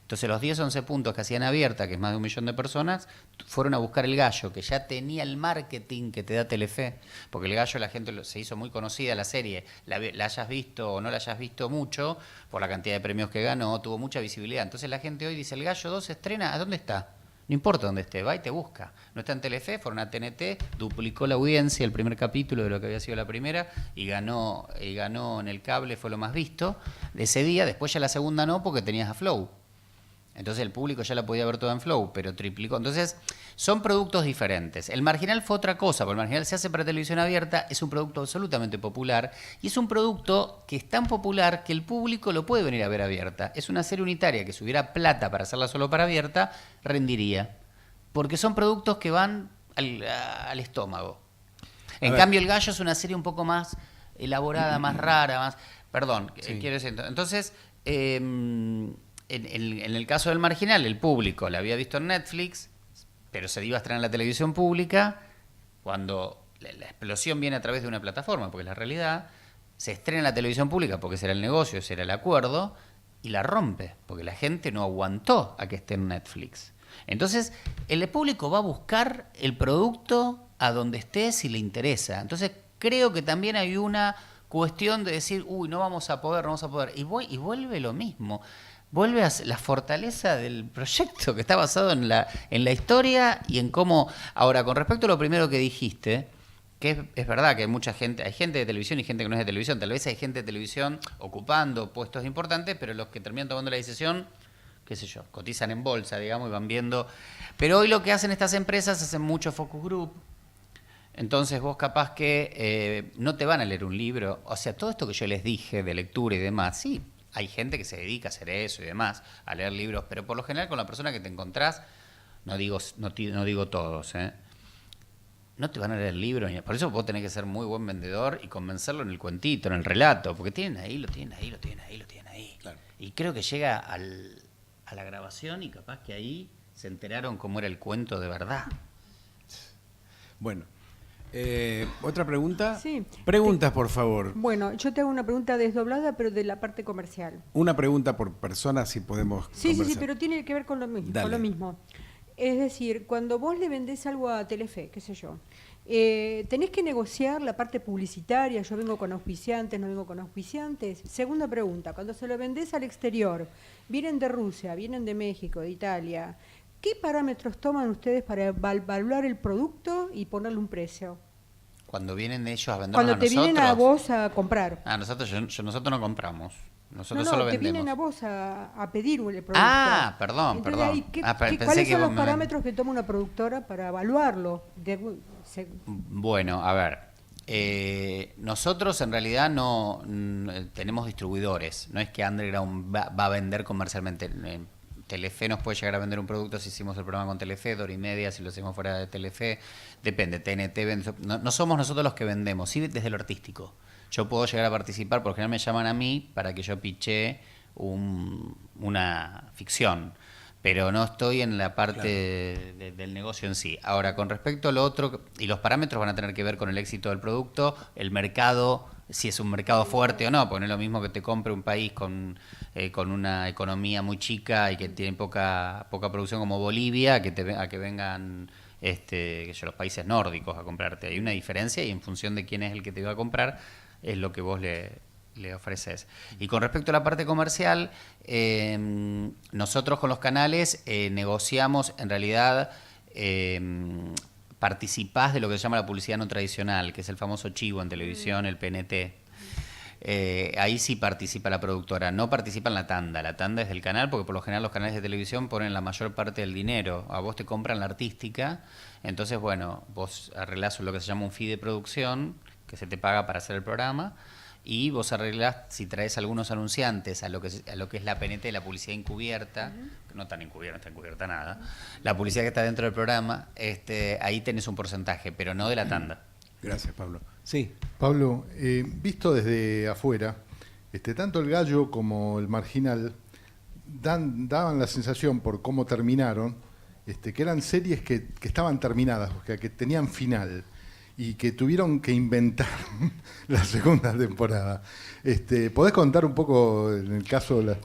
Entonces los 10-11 puntos que hacían abierta, que es más de 1 millón de personas, fueron a buscar el Gallo, que ya tenía el marketing que te da Telefe, porque el Gallo la gente se hizo muy conocida la serie, la hayas visto o no la hayas visto mucho, por la cantidad de premios que ganó, tuvo mucha visibilidad. Entonces la gente hoy dice, el Gallo 2 se estrena, ¿a dónde está? No importa dónde esté, va y te busca. No está en Telefe, fueron a TNT, duplicó la audiencia el primer capítulo de lo que había sido la primera, y ganó en el cable, fue lo más visto de ese día. Después ya la segunda no, porque tenías a Flow. Entonces el público ya la podía ver toda en Flow, pero triplicó. Entonces son productos diferentes. El marginal fue otra cosa, porque el marginal se hace para televisión abierta, es un producto absolutamente popular, y es un producto que es tan popular que el público lo puede venir a ver abierta. Es una serie unitaria que si hubiera plata para hacerla solo para abierta, rendiría. Porque son productos que van al estómago. En cambio el Gallo es una serie un poco más elaborada, más rara, más... Perdón, Sí. quiero decir... Entonces... En el caso del marginal, el público la había visto en Netflix, pero se iba a estrenar en la televisión pública. Cuando la explosión viene a través de una plataforma, porque es la realidad, se estrena en la televisión pública porque ese era el negocio, ese era el acuerdo, y la rompe, porque la gente no aguantó a que esté en Netflix. Entonces, el público va a buscar el producto a donde esté si le interesa. Entonces, creo que también hay una cuestión de decir, no vamos a poder. Y vuelve lo mismo. Vuelve a la fortaleza del proyecto, que está basado en la historia y en cómo... Ahora, con respecto a lo primero que dijiste, que es verdad que hay gente de televisión y gente que no es de televisión. Tal vez hay gente de televisión ocupando puestos importantes, pero los que terminan tomando la decisión, qué sé yo, cotizan en bolsa, digamos, y van viendo... Pero hoy lo que hacen estas empresas, hacen mucho focus group. Entonces vos capaz que no te van a leer un libro. O sea, todo esto que yo les dije de lectura y demás, sí, hay gente que se dedica a hacer eso y demás, a leer libros, pero por lo general con la persona que te encontrás no digo todos, no te van a leer el libro. Por eso vos tenés que ser muy buen vendedor y convencerlo en el cuentito, en el relato, porque lo tienen ahí. Claro. Y creo que llega a la grabación y capaz que ahí se enteraron cómo era el cuento de verdad. Bueno, ¿otra pregunta? Sí. Preguntas, por favor. Bueno, yo te hago una pregunta desdoblada, pero de la parte comercial. Una pregunta por persona, si podemos conversar. Sí, pero tiene que ver con lo mismo. Dale. Con lo mismo. Es decir, cuando vos le vendés algo a Telefe, qué sé yo, tenés que negociar la parte publicitaria, yo vengo con auspiciantes, no vengo con auspiciantes. Segunda pregunta, cuando se lo vendés al exterior, vienen de Rusia, vienen de México, de Italia, ¿qué parámetros toman ustedes para evaluar el producto y ponerle un precio? Cuando vienen ellos a vendernos Cuando a te nosotros. vienen a vos a comprar. Nosotros no compramos. Nosotros No, solo te vendemos. vienen a vos a pedir el producto. Ah, perdón. Entonces, ahí, Pensé ¿cuáles que son vos los me- parámetros que toma una productora para evaluarlo? Bueno, a ver. Nosotros en realidad no tenemos distribuidores. No es que Underground va a vender comercialmente. Telefe nos puede llegar a vender un producto si hicimos el programa con Telefe, de hora y media, si lo hacemos fuera de Telefe. Depende, TNT vende. No somos nosotros los que vendemos, sí desde lo artístico. Yo puedo llegar a participar, por lo general me llaman a mí para que yo piche una ficción, pero no estoy en la parte del negocio en sí. Ahora, con respecto a lo otro, y los parámetros van a tener que ver con el éxito del producto, el mercado, si es un mercado fuerte o no, porque no es lo mismo que te compre un país con una economía muy chica y que tiene poca producción como Bolivia, a que vengan los países nórdicos a comprarte. Hay una diferencia y en función de quién es el que te va a comprar, es lo que vos le ofreces. Y con respecto a la parte comercial, nosotros con los canales negociamos, en realidad, participás de lo que se llama la publicidad no tradicional, que es el famoso chivo en televisión, el PNT. Ahí sí participa la productora, no participa en la tanda. La tanda es del canal, porque por lo general los canales de televisión ponen la mayor parte del dinero. A vos te compran la artística, entonces, bueno, vos arreglás lo que se llama un fee de producción, que se te paga para hacer el programa, y vos arreglás, si traes algunos anunciantes a lo que es la PNT, la publicidad encubierta, que no tan encubierta, no está encubierta nada, la publicidad que está dentro del programa, ahí tenés un porcentaje, pero no de la tanda. Gracias, Pablo. Sí. Pablo, visto desde afuera, tanto el Gallo como el Marginal daban la sensación, por cómo terminaron, que eran series que estaban terminadas, o sea, que tenían final, y que tuvieron que inventar la segunda temporada. ¿Podés contar un poco en el caso de la...?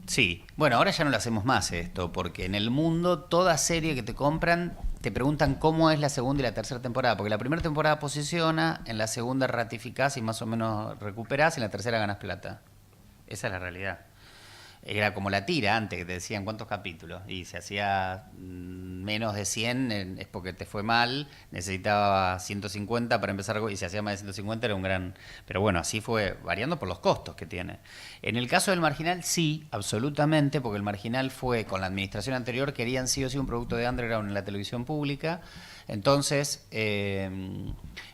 Sí, bueno, ahora ya no lo hacemos más esto, porque en el mundo toda serie que te compran te preguntan cómo es la segunda y la tercera temporada, porque la primera temporada posiciona, en la segunda ratificás y más o menos recuperás, y en la tercera ganas plata. Esa es la realidad. Era como la tira antes, que te decían cuántos capítulos, y si hacía menos de 100 es porque te fue mal, necesitaba 150 para empezar, y si hacía más de 150 era un gran... Pero bueno, así fue variando por los costos que tiene. En el caso del Marginal, sí, absolutamente, porque el Marginal fue, con la administración anterior, querían sí o sí un producto de underground en la televisión pública, entonces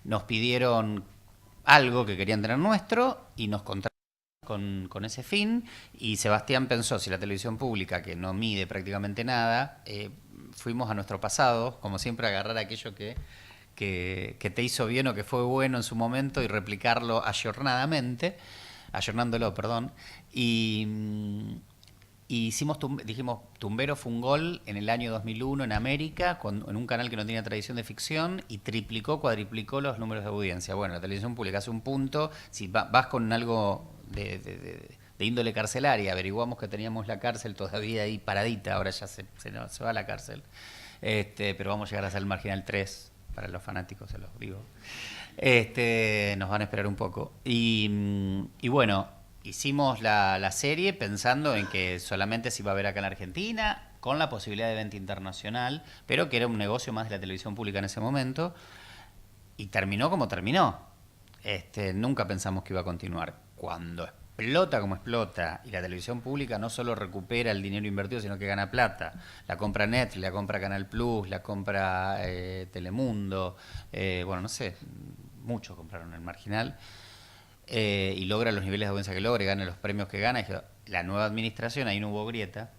nos pidieron algo que querían tener nuestro, y nos contrataron con ese fin, y Sebastián pensó, si la televisión pública, que no mide prácticamente nada, fuimos a nuestro pasado, como siempre, a agarrar aquello que te hizo bien o que fue bueno en su momento y replicarlo ayornándolo, y hicimos, dijimos, Tumbero fue un gol en el año 2001 en América, en un canal que no tenía tradición de ficción, y cuadriplicó los números de audiencia. Bueno, la televisión pública hace un punto, si vas con algo de índole carcelaria, averiguamos que teníamos la cárcel todavía ahí paradita, ahora ya se va a la cárcel, pero vamos a llegar a hacer el Marginal 3, para los fanáticos se los digo. Nos van a esperar un poco. Y bueno, hicimos la serie pensando en que solamente se iba a ver acá en Argentina, con la posibilidad de venta internacional, pero que era un negocio más de la televisión pública en ese momento, y terminó como terminó. Nunca pensamos que iba a continuar. Cuando explota como explota, y la televisión pública no solo recupera el dinero invertido, sino que gana plata, la compra Netflix, la compra Canal Plus, la compra Telemundo, bueno, no sé, muchos compraron el Marginal, y logra los niveles de audiencia que logra, y gana los premios que gana. La nueva administración, ahí no hubo grieta,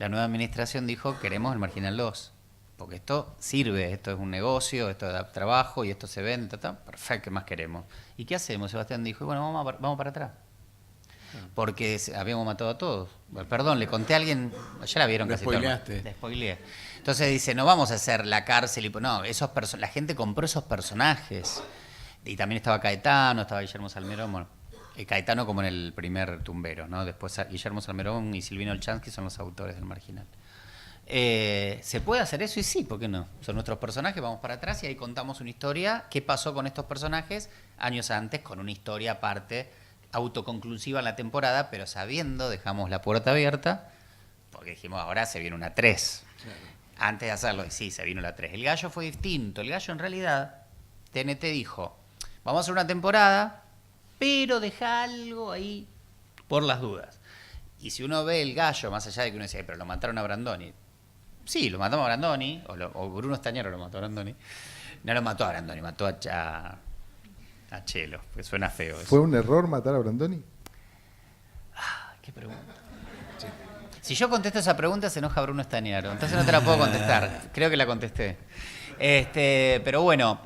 la nueva administración dijo, queremos el Marginal 2. Porque esto sirve, esto es un negocio, esto da trabajo y esto se vende, perfecto, ¿qué más queremos? ¿Y qué hacemos? Sebastián dijo, bueno, vamos para atrás. Porque habíamos matado a todos. Perdón, le conté a alguien, ya la vieron casi todo. Le spoileé. Entonces dice, no vamos a hacer la cárcel. No, la gente compró esos personajes. Y también estaba Caetano, estaba Guillermo Salmerón, bueno, Caetano como en el primer Tumbero, ¿no? Después Guillermo Salmerón y Silvino Olchansky son los autores del Marginal. ¿Se puede hacer eso? Y sí, ¿por qué no? Son nuestros personajes, vamos para atrás y ahí contamos una historia. ¿Qué pasó con estos personajes años antes? Con una historia aparte, autoconclusiva en la temporada, pero sabiendo, dejamos la puerta abierta, porque dijimos, ahora se viene una 3. Claro. Antes de hacerlo, sí, se vino la 3. El Gallo fue distinto. El Gallo, en realidad, TNT dijo, vamos a hacer una temporada, pero deja algo ahí por las dudas. Y si uno ve El Gallo, más allá de que uno dice, pero lo mataron a Brandoni. Sí, lo matamos a Brandoni, o Bruno Estañaro lo mató a Brandoni. No lo mató a Brandoni, mató a Chelo, que suena feo eso. ¿Fue un error matar a Brandoni? Qué pregunta. Sí. Si yo contesto esa pregunta se enoja Bruno Estañaro, entonces no te la puedo contestar. Creo que la contesté. Pero bueno,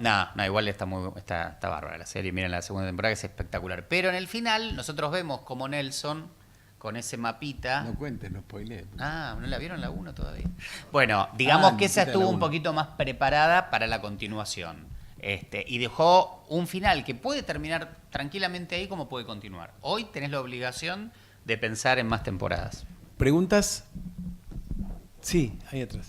igual está bárbara la serie. Miren la segunda temporada, que es espectacular. Pero en el final nosotros vemos como Nelson, con ese mapita... No cuentes, no spoilees. ¿No la vieron la 1 todavía? Bueno, digamos que esa estuvo un poquito más preparada para la continuación. Y dejó un final que puede terminar tranquilamente ahí como puede continuar. Hoy tenés la obligación de pensar en más temporadas. ¿Preguntas? Sí, ahí atrás.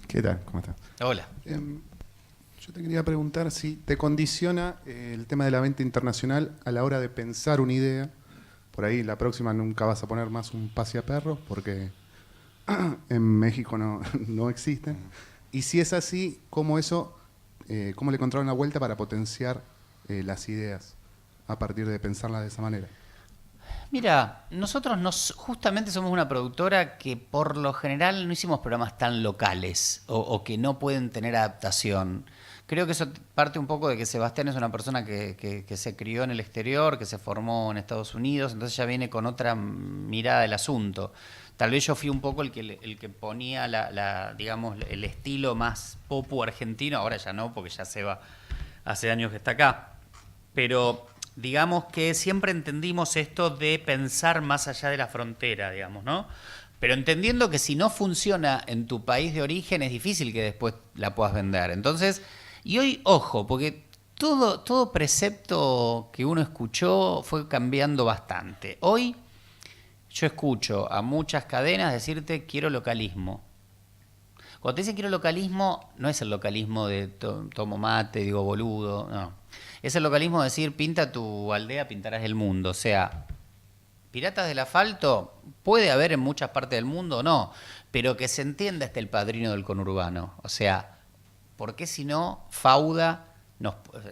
¿Qué tal? ¿Cómo estás? Hola. Yo te quería preguntar si te condiciona el tema de la venta internacional a la hora de pensar una idea. Por ahí la próxima nunca vas a poner más un paseaperros porque en México no existen. Y si es así, ¿cómo le encontraron la vuelta para potenciar las ideas a partir de pensarlas de esa manera? Mira, nosotros justamente somos una productora que por lo general no hicimos programas tan locales o que no pueden tener adaptación. Creo que eso parte un poco de que Sebastián es una persona que se crió en el exterior, que se formó en Estados Unidos, entonces ya viene con otra mirada del asunto. Tal vez yo fui un poco el que ponía digamos, el estilo más popu argentino, ahora ya no, porque ya Seba hace años que está acá. Pero digamos que siempre entendimos esto de pensar más allá de la frontera, digamos, ¿no? Pero entendiendo que si no funciona en tu país de origen es difícil que después la puedas vender. Entonces, y hoy, ojo, porque todo precepto que uno escuchó fue cambiando bastante. Hoy yo escucho a muchas cadenas decirte quiero localismo. Cuando te dicen quiero localismo, no es el localismo de tomo mate, digo boludo, no. Es el localismo de decir pinta tu aldea, pintarás el mundo. O sea, piratas del asfalto puede haber en muchas partes del mundo, no, pero que se entienda el padrino del conurbano. O sea, ¿por qué si no Fauda,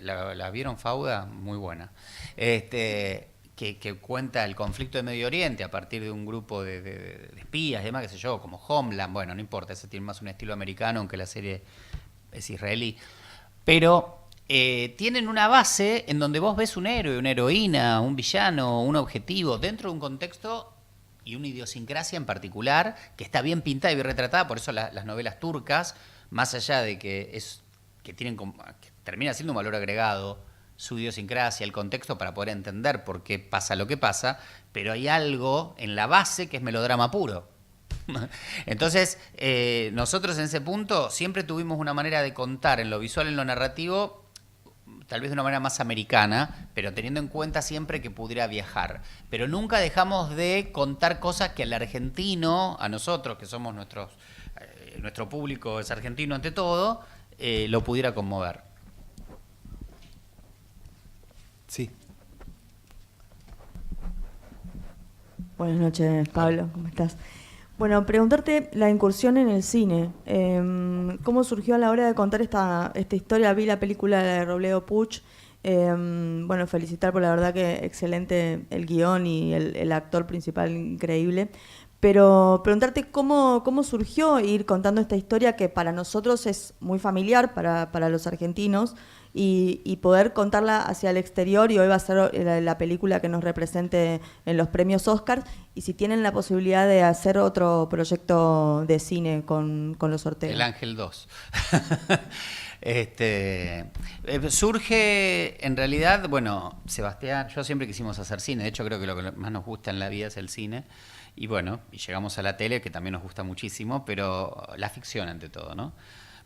¿la vieron Fauda? Muy buena. Que cuenta el conflicto de Medio Oriente a partir de un grupo de espías y demás, qué sé yo, como Homeland, bueno, no importa, ese tiene más un estilo americano, aunque la serie es israelí. Pero tienen una base en donde vos ves un héroe, una heroína, un villano, un objetivo, dentro de un contexto y una idiosincrasia en particular, que está bien pintada y bien retratada, por eso las novelas turcas, más allá de que termina siendo un valor agregado, su idiosincrasia, el contexto para poder entender por qué pasa lo que pasa, pero hay algo en la base que es melodrama puro. Entonces, nosotros en ese punto siempre tuvimos una manera de contar en lo visual, en lo narrativo, tal vez de una manera más americana, pero teniendo en cuenta siempre que pudiera viajar. Pero nunca dejamos de contar cosas que al argentino, a nosotros, que somos nuestro público es argentino ante todo, lo pudiera conmover. Sí. Buenas noches, Pablo, ¿cómo estás? Bueno, preguntarte la incursión en el cine. ¿Cómo surgió a la hora de contar esta historia? Vi la película de Robledo Puig. Bueno, felicitar por la verdad que excelente el guión y el actor principal increíble. Pero preguntarte cómo surgió ir contando esta historia que para nosotros es muy familiar, para los argentinos, y poder contarla hacia el exterior, y hoy va a ser la película que nos represente en los premios Oscars, y si tienen la posibilidad de hacer otro proyecto de cine con los Ortega. El Ángel 2. Surge, en realidad, bueno, Sebastián, yo siempre quisimos hacer cine, de hecho creo que lo que más nos gusta en la vida es el cine, y bueno, y llegamos a la tele, que también nos gusta muchísimo, pero la ficción ante todo, ¿no?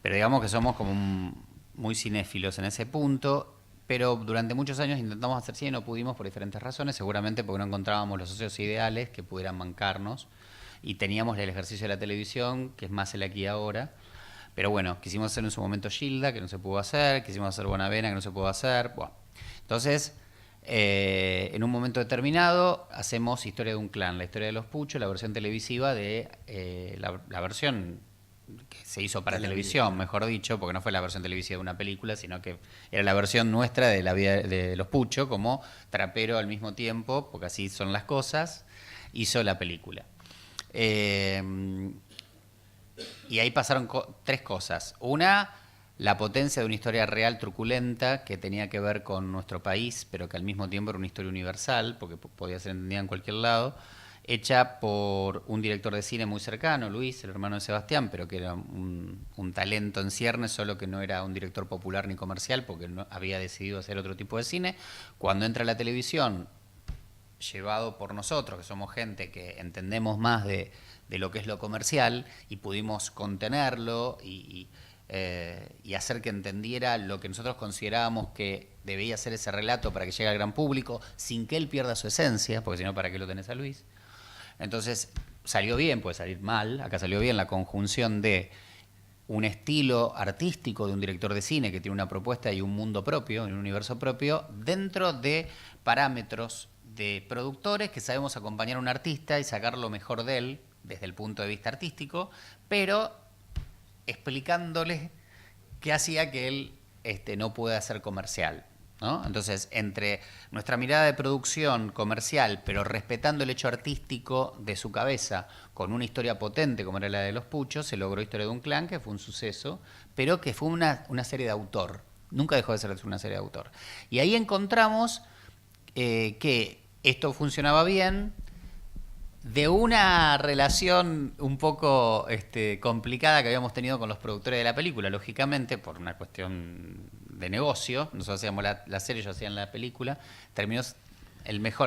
Pero digamos que somos como muy cinéfilos en ese punto, pero durante muchos años intentamos hacer cine y no pudimos por diferentes razones, seguramente porque no encontrábamos los socios ideales que pudieran bancarnos, y teníamos el ejercicio de la televisión, que es más el aquí y ahora. Pero bueno, quisimos hacer en su momento Gilda, que no se pudo hacer, quisimos hacer Bonavena, que no se pudo hacer. Bueno, entonces, en un momento determinado, hacemos Historia de un clan, la historia de los Puchos, la versión televisiva de la versión que se hizo para televisión, mejor dicho, porque no fue la versión televisiva de una película, sino que era la versión nuestra de la vida de los Puchos, como trapero al mismo tiempo, porque así son las cosas, hizo la película. Y ahí pasaron tres cosas. Una, la potencia de una historia real truculenta que tenía que ver con nuestro país, pero que al mismo tiempo era una historia universal, porque podía ser entendida en cualquier lado, hecha por un director de cine muy cercano, Luis, el hermano de Sebastián, pero que era un talento en ciernes, solo que no era un director popular ni comercial, porque no, había decidido hacer otro tipo de cine. Cuando entra a la televisión, llevado por nosotros, que somos gente que entendemos más de lo que es lo comercial, y pudimos contenerlo y hacer que entendiera lo que nosotros considerábamos que debía ser ese relato para que llegue al gran público, sin que él pierda su esencia, porque si no, ¿para qué lo tenés a Luis? Entonces, salió bien, puede salir mal, acá salió bien la conjunción de un estilo artístico de un director de cine que tiene una propuesta y un mundo propio, un universo propio, dentro de parámetros de productores que sabemos acompañar a un artista y sacar lo mejor de él desde el punto de vista artístico, pero explicándole qué hacía que él no pueda ser comercial, ¿no? Entonces, entre nuestra mirada de producción comercial, pero respetando el hecho artístico de su cabeza, con una historia potente como era la de los Puchos, se logró Historia de un clan, que fue un suceso, pero que fue una serie de autor. Nunca dejó de ser una serie de autor. Y ahí encontramos que esto funcionaba bien, de una relación un poco complicada que habíamos tenido con los productores de la película, lógicamente, por una cuestión de negocio. Nosotros hacíamos la serie, ellos hacían la película. Terminó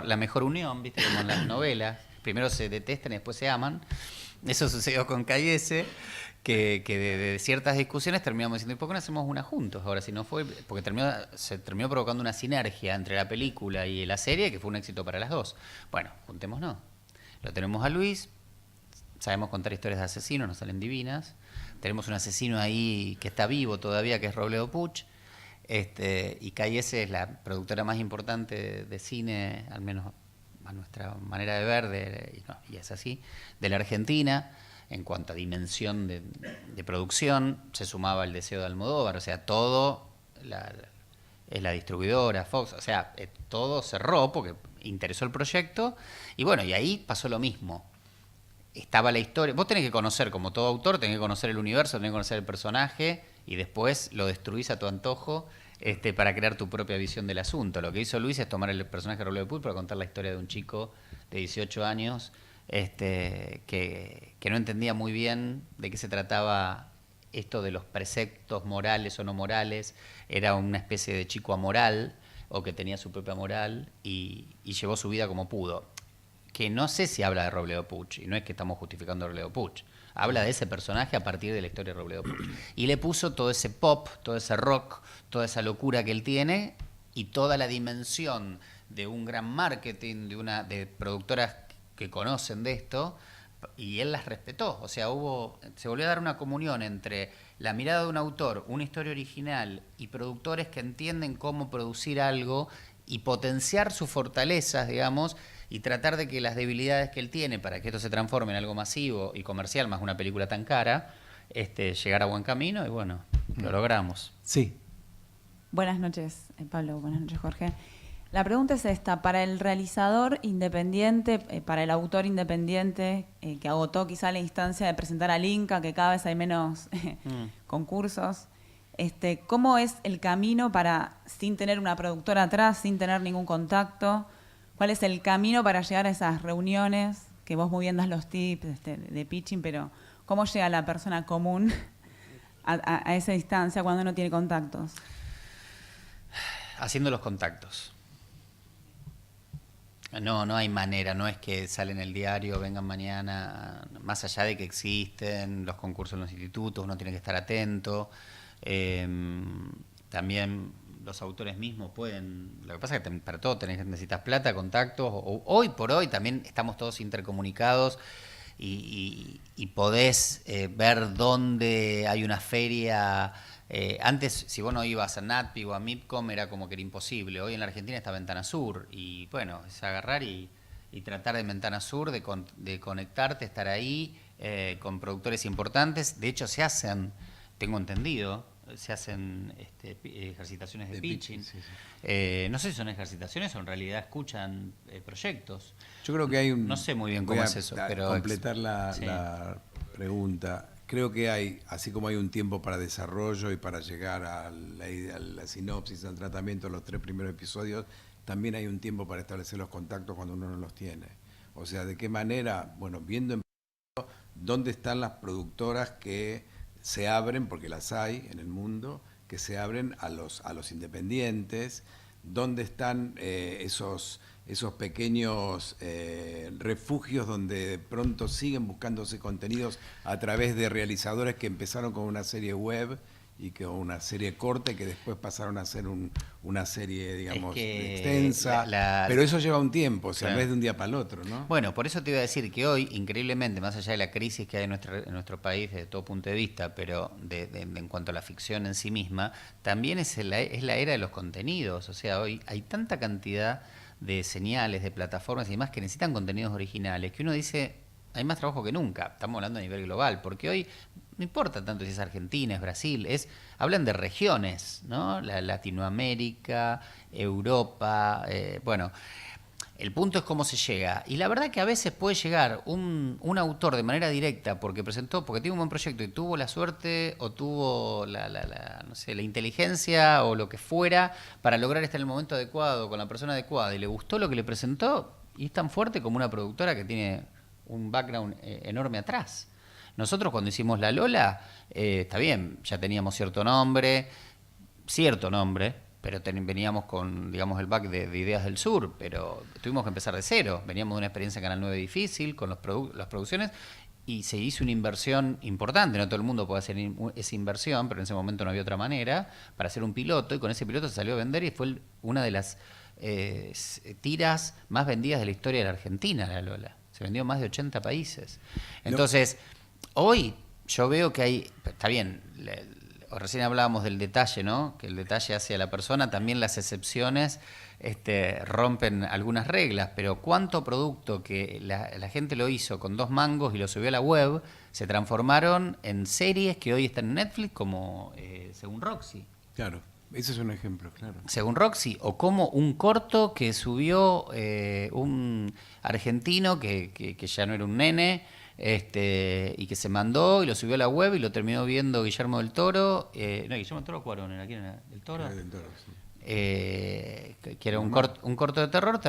la mejor unión, ¿viste? Como en las novelas. Primero se detestan y después se aman. Eso sucedió con Cayese, que de ciertas discusiones terminamos diciendo, ¿y por qué no hacemos una juntos? Ahora, si no fue, porque se terminó provocando una sinergia entre la película y la serie, que fue un éxito para las dos. Bueno, juntémonos. Lo tenemos a Luis, sabemos contar historias de asesinos, nos salen divinas. Tenemos un asesino ahí que está vivo todavía, que es Robledo Puch. Y Cayese es la productora más importante de cine, al menos a nuestra manera de ver, y es así, de la Argentina. En cuanto a dimensión de producción, se sumaba El Deseo de Almodóvar, o sea, todo es la distribuidora, Fox, o sea, todo cerró porque interesó el proyecto, y bueno, y ahí pasó lo mismo. Estaba la historia, vos tenés que conocer, como todo autor, tenés que conocer el universo, tenés que conocer el personaje, y después lo destruís a tu antojo para crear tu propia visión del asunto. Lo que hizo Luis es tomar el personaje de Robledo Puch para contar la historia de un chico de 18 años que no entendía muy bien de qué se trataba esto de los preceptos morales o no morales. Era una especie de chico amoral, o que tenía su propia moral, y llevó su vida como pudo. Que no sé si habla de Robledo Puch, y no es que estamos justificando a Robledo Puch, habla de ese personaje a partir de la historia de Robledo Puch. Y le puso todo ese pop, todo ese rock, toda esa locura que él tiene, y toda la dimensión de un gran marketing, de productoras que conocen de esto, y él las respetó. O sea, se volvió a dar una comunión entre la mirada de un autor, una historia original, y productores que entienden cómo producir algo y potenciar sus fortalezas, digamos, y tratar de que las debilidades que él tiene para que esto se transforme en algo masivo y comercial, más una película tan cara, llegar a buen camino, y bueno, lo logramos. Sí. Buenas noches, Pablo. Buenas noches, Jorge. La pregunta es esta: para el realizador independiente, para el autor independiente, que agotó quizá la instancia de presentar al Inca, que cada vez hay menos concursos, ¿Cómo es el camino para, sin tener una productora atrás, sin tener ningún contacto? ¿Cuál es el camino para llegar a esas reuniones? Que vos muy bien das los tips de pitching, pero ¿cómo llega la persona común a esa distancia cuando no tiene contactos? Haciendo los contactos. No hay manera, no es que salen en el diario, vengan mañana, más allá de que existen los concursos en los institutos, uno tiene que estar atento. También los autores mismos pueden, lo que pasa es que para todo necesitas plata, contactos, hoy por hoy también estamos todos intercomunicados y podés ver dónde hay una feria. Antes, si vos no ibas a NATPI o a MIPCOM, era como que era imposible. Hoy en la Argentina está Ventana Sur y bueno, es agarrar y tratar de Ventana Sur, de conectarte, estar ahí con productores importantes. De hecho, se hacen, tengo entendido, se hacen ejercitaciones de pitching. Sí, sí. No sé si son ejercitaciones o en realidad escuchan proyectos. Yo creo que hay un... No sé muy bien cómo es eso, pero... completar sí. la pregunta. Creo que hay, así como hay un tiempo para desarrollo y para llegar a la sinopsis, al tratamiento, los 3 primeros episodios, también hay un tiempo para establecer los contactos cuando uno no los tiene. O sea, ¿de qué manera? Bueno, viendo en dónde están las productoras que se abren, porque las hay en el mundo, que se abren a los independientes, dónde están esos pequeños refugios donde de pronto siguen buscándose contenidos a través de realizadores que empezaron con una serie web y con una serie corta y que después pasaron a ser una serie, digamos, extensa. Pero eso lleva un tiempo, o sea, claro, no es de un día para el otro, ¿no? Bueno, por eso te iba a decir que hoy, increíblemente, más allá de la crisis que hay en nuestro país desde todo punto de vista, pero en cuanto a la ficción en sí misma, también es la era de los contenidos. O sea, hoy hay tanta cantidad de señales, de plataformas y demás que necesitan contenidos originales, que uno dice, hay más trabajo que nunca. Estamos hablando a nivel global, porque hoy no importa tanto si es Argentina, es Brasil, hablan de regiones, ¿no? Latinoamérica, Europa, bueno, el punto es cómo se llega. Y la verdad que a veces puede llegar un autor de manera directa porque tiene un buen proyecto y tuvo la suerte o tuvo no sé, la inteligencia o lo que fuera para lograr estar en el momento adecuado, con la persona adecuada, y le gustó lo que le presentó, y es tan fuerte como una productora que tiene un background enorme atrás. Nosotros cuando hicimos La Lola, está bien, ya teníamos cierto nombre, pero veníamos con, digamos, el back de Ideas del Sur, pero tuvimos que empezar de cero. Veníamos de una experiencia en Canal 9 difícil, con las producciones, y se hizo una inversión importante. No todo el mundo puede hacer esa inversión, pero en ese momento no había otra manera, para hacer un piloto, y con ese piloto se salió a vender y fue una de las tiras más vendidas de la historia de la Argentina, La Lola. Se vendió en más de 80 países. Entonces, hoy yo veo que hay, está bien, recién hablábamos del detalle, ¿no? Que el detalle hace a la persona, también las excepciones rompen algunas reglas, pero cuánto producto que la gente lo hizo con 2 mangos y lo subió a la web, se transformaron en series que hoy están en Netflix, como Según Roxy. Claro, ese es un ejemplo, claro. Según Roxy, o como un corto que subió un argentino que ya no era un nene, y que se mandó y lo subió a la web y lo terminó viendo Guillermo del Toro. No, Guillermo del Toro, ¿cuál era? ¿Quién era? ¿Del Toro? Del Toro, sí. Que era un corto de terror,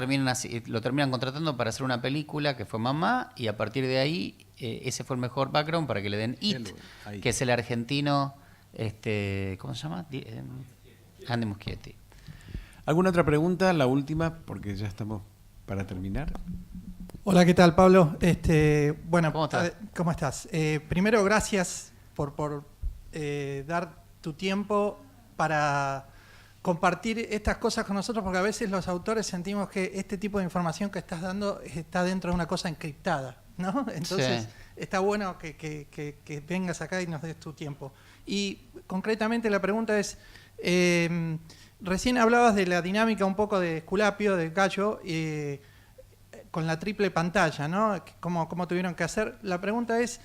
lo terminan contratando para hacer una película que fue Mamá, y a partir de ahí ese fue el mejor background para que le den It, que es el argentino, ¿cómo se llama? Andy Muschietti. ¿Alguna otra pregunta? La última, porque ya estamos para terminar. Hola, ¿qué tal, Pablo? Bueno, ¿Cómo estás? Primero, gracias por dar tu tiempo para compartir estas cosas con nosotros, porque a veces los autores sentimos que este tipo de información que estás dando está dentro de una cosa encriptada, ¿no? Entonces, sí, está bueno que vengas acá y nos des tu tiempo. Y concretamente la pregunta es, recién hablabas de la dinámica un poco de Esculapio, de Gallo, con la triple pantalla, ¿no? ¿Cómo tuvieron que hacer? La pregunta es,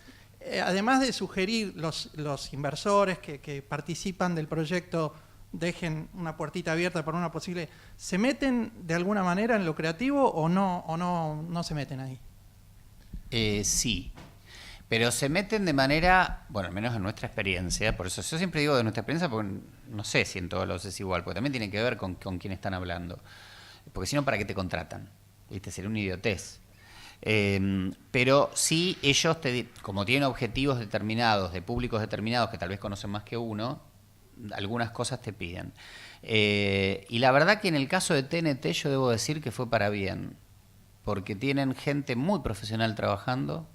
además de sugerir los inversores que participan del proyecto, dejen una puertita abierta para una posible, ¿se meten de alguna manera en lo creativo o no se meten ahí? Sí, Pero se meten de manera, bueno, al menos en nuestra experiencia, por eso yo siempre digo de nuestra experiencia, porque no sé si en todos los es igual, porque también tiene que ver con quién están hablando. Porque si no, ¿para qué te contratan? ¿Viste? Sería una idiotez. Pero sí, ellos, como tienen objetivos determinados, de públicos determinados, que tal vez conocen más que uno, algunas cosas te piden. Y la verdad que en el caso de TNT yo debo decir que fue para bien, porque tienen gente muy profesional trabajando,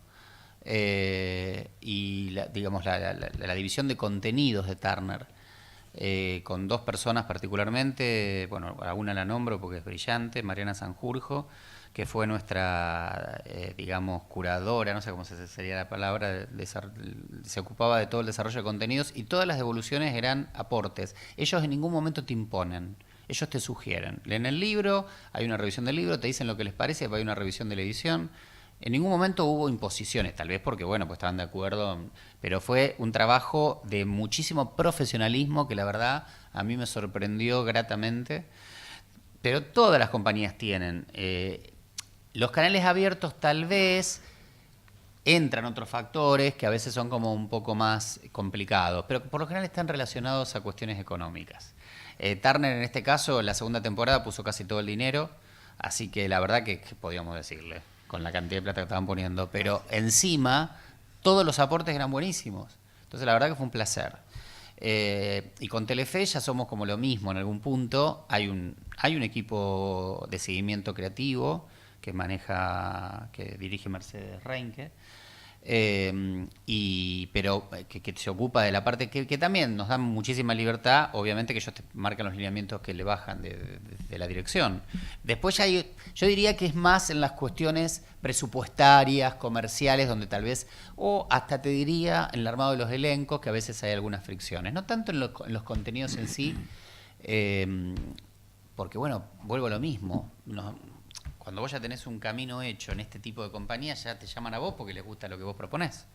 y digamos la división de contenidos de Turner, con 2 personas particularmente, bueno, a una la nombro porque es brillante, Mariana Sanjurjo, que fue nuestra, digamos, curadora, no sé cómo sería la palabra, se ocupaba de todo el desarrollo de contenidos, y todas las devoluciones eran aportes. Ellos en ningún momento te imponen, ellos te sugieren. Leen el libro, hay una revisión del libro, te dicen lo que les parece, hay una revisión de la edición. En ningún momento hubo imposiciones, tal vez porque, bueno, pues estaban de acuerdo, pero fue un trabajo de muchísimo profesionalismo que la verdad a mí me sorprendió gratamente. Pero todas las compañías tienen. Los canales abiertos tal vez entran otros factores que a veces son como un poco más complicados, pero por lo general están relacionados a cuestiones económicas. Turner en este caso, en la segunda temporada puso casi todo el dinero, así que la verdad que podíamos decirle, con la cantidad de plata que estaban poniendo, pero encima todos los aportes eran buenísimos. Entonces la verdad que fue un placer. Y con Telefe ya somos como lo mismo en algún punto. Hay un equipo de seguimiento creativo que dirige Mercedes Reinke, pero que se ocupa de la parte que también nos dan muchísima libertad, obviamente que ellos te marcan los lineamientos que le bajan de la dirección. Después yo diría que es más en las cuestiones presupuestarias, comerciales, donde tal vez, o hasta te diría en el armado de los elencos, que a veces hay algunas fricciones, no tanto en los contenidos en sí, porque bueno, vuelvo a lo mismo, cuando vos ya tenés un camino hecho en este tipo de compañías, ya te llaman a vos porque les gusta lo que vos proponés.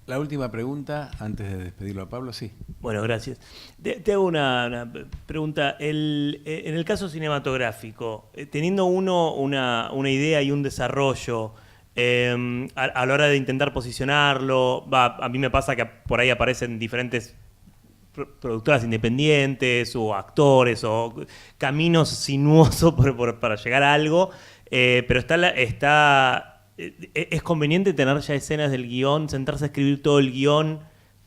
La última pregunta, antes de despedirlo a Pablo, sí. Bueno, gracias. Te hago una pregunta. En el caso cinematográfico, teniendo uno una idea y un desarrollo, a la hora de intentar posicionarlo, a mí me pasa que por ahí aparecen diferentes productoras independientes o actores o caminos sinuosos para llegar a algo, pero ¿es conveniente tener ya escenas del guión, sentarse a escribir todo el guión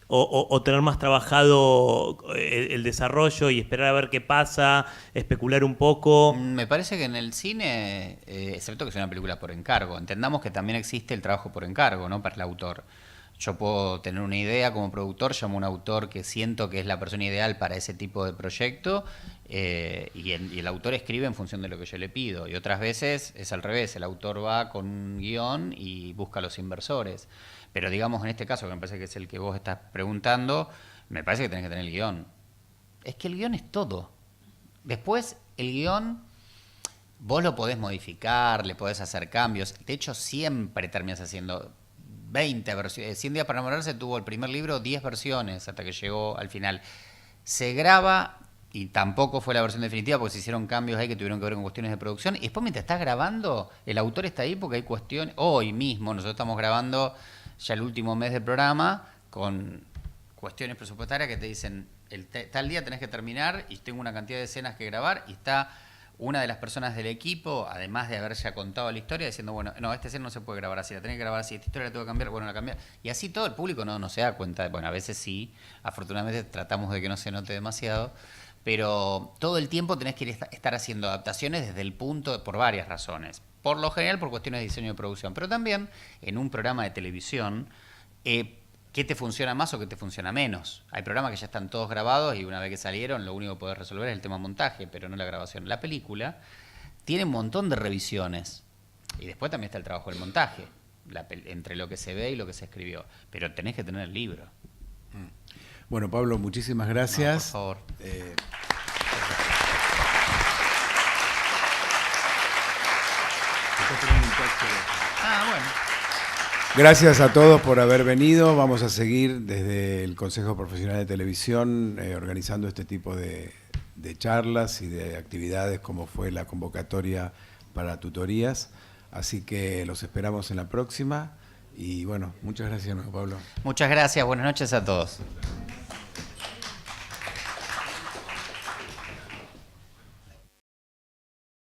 o tener más trabajado el desarrollo y esperar a ver qué pasa, especular un poco? Me parece que en el cine, excepto que sea una película por encargo, entendamos que también existe el trabajo por encargo, ¿no? Para el autor. Yo puedo tener una idea como productor, llamo a un autor que siento que es la persona ideal para ese tipo de proyecto, y el autor escribe en función de lo que yo le pido. Y otras veces es al revés, el autor va con un guión y busca a los inversores. Pero digamos en este caso, que me parece que es el que vos estás preguntando, me parece que tenés que tener el guión. Es que el guión es todo. Después, el guión, vos lo podés modificar, le podés hacer cambios. De hecho, siempre terminás haciendo 20 versiones. 100 días para enamorarse tuvo el primer libro 10 versiones hasta que llegó al final. Se graba y tampoco fue la versión definitiva porque se hicieron cambios ahí que tuvieron que ver con cuestiones de producción. Y después mientras estás grabando, el autor está ahí porque hay cuestiones. Hoy mismo nosotros estamos grabando ya el último mes del programa con cuestiones presupuestarias que te dicen tal día tenés que terminar y tengo una cantidad de escenas que grabar y está una de las personas del equipo, además de haber ya contado la historia, diciendo, bueno, no, esta escena no se puede grabar así, la tenés que grabar así, esta historia la tengo que cambiar, bueno, la cambiar. Y así todo el público no se da cuenta, bueno, a veces sí, afortunadamente tratamos de que no se note demasiado, pero todo el tiempo tenés que estar haciendo adaptaciones desde el punto, por varias razones. Por lo general por cuestiones de diseño y producción, pero también en un programa de televisión, ¿qué te funciona más o qué te funciona menos? Hay programas que ya están todos grabados y una vez que salieron lo único que podés resolver es el tema montaje, pero no la grabación. La película tiene un montón de revisiones y después también está el trabajo del montaje, entre lo que se ve y lo que se escribió, pero tenés que tener el libro. Bueno, Pablo, muchísimas gracias. No, por favor. Bueno. Gracias a todos por haber venido. Vamos a seguir desde el Consejo Profesional de Televisión organizando este tipo de charlas y de actividades como fue la convocatoria para tutorías. Así que los esperamos en la próxima Y bueno, muchas gracias, ¿no, Pablo? Muchas gracias, buenas noches a todos.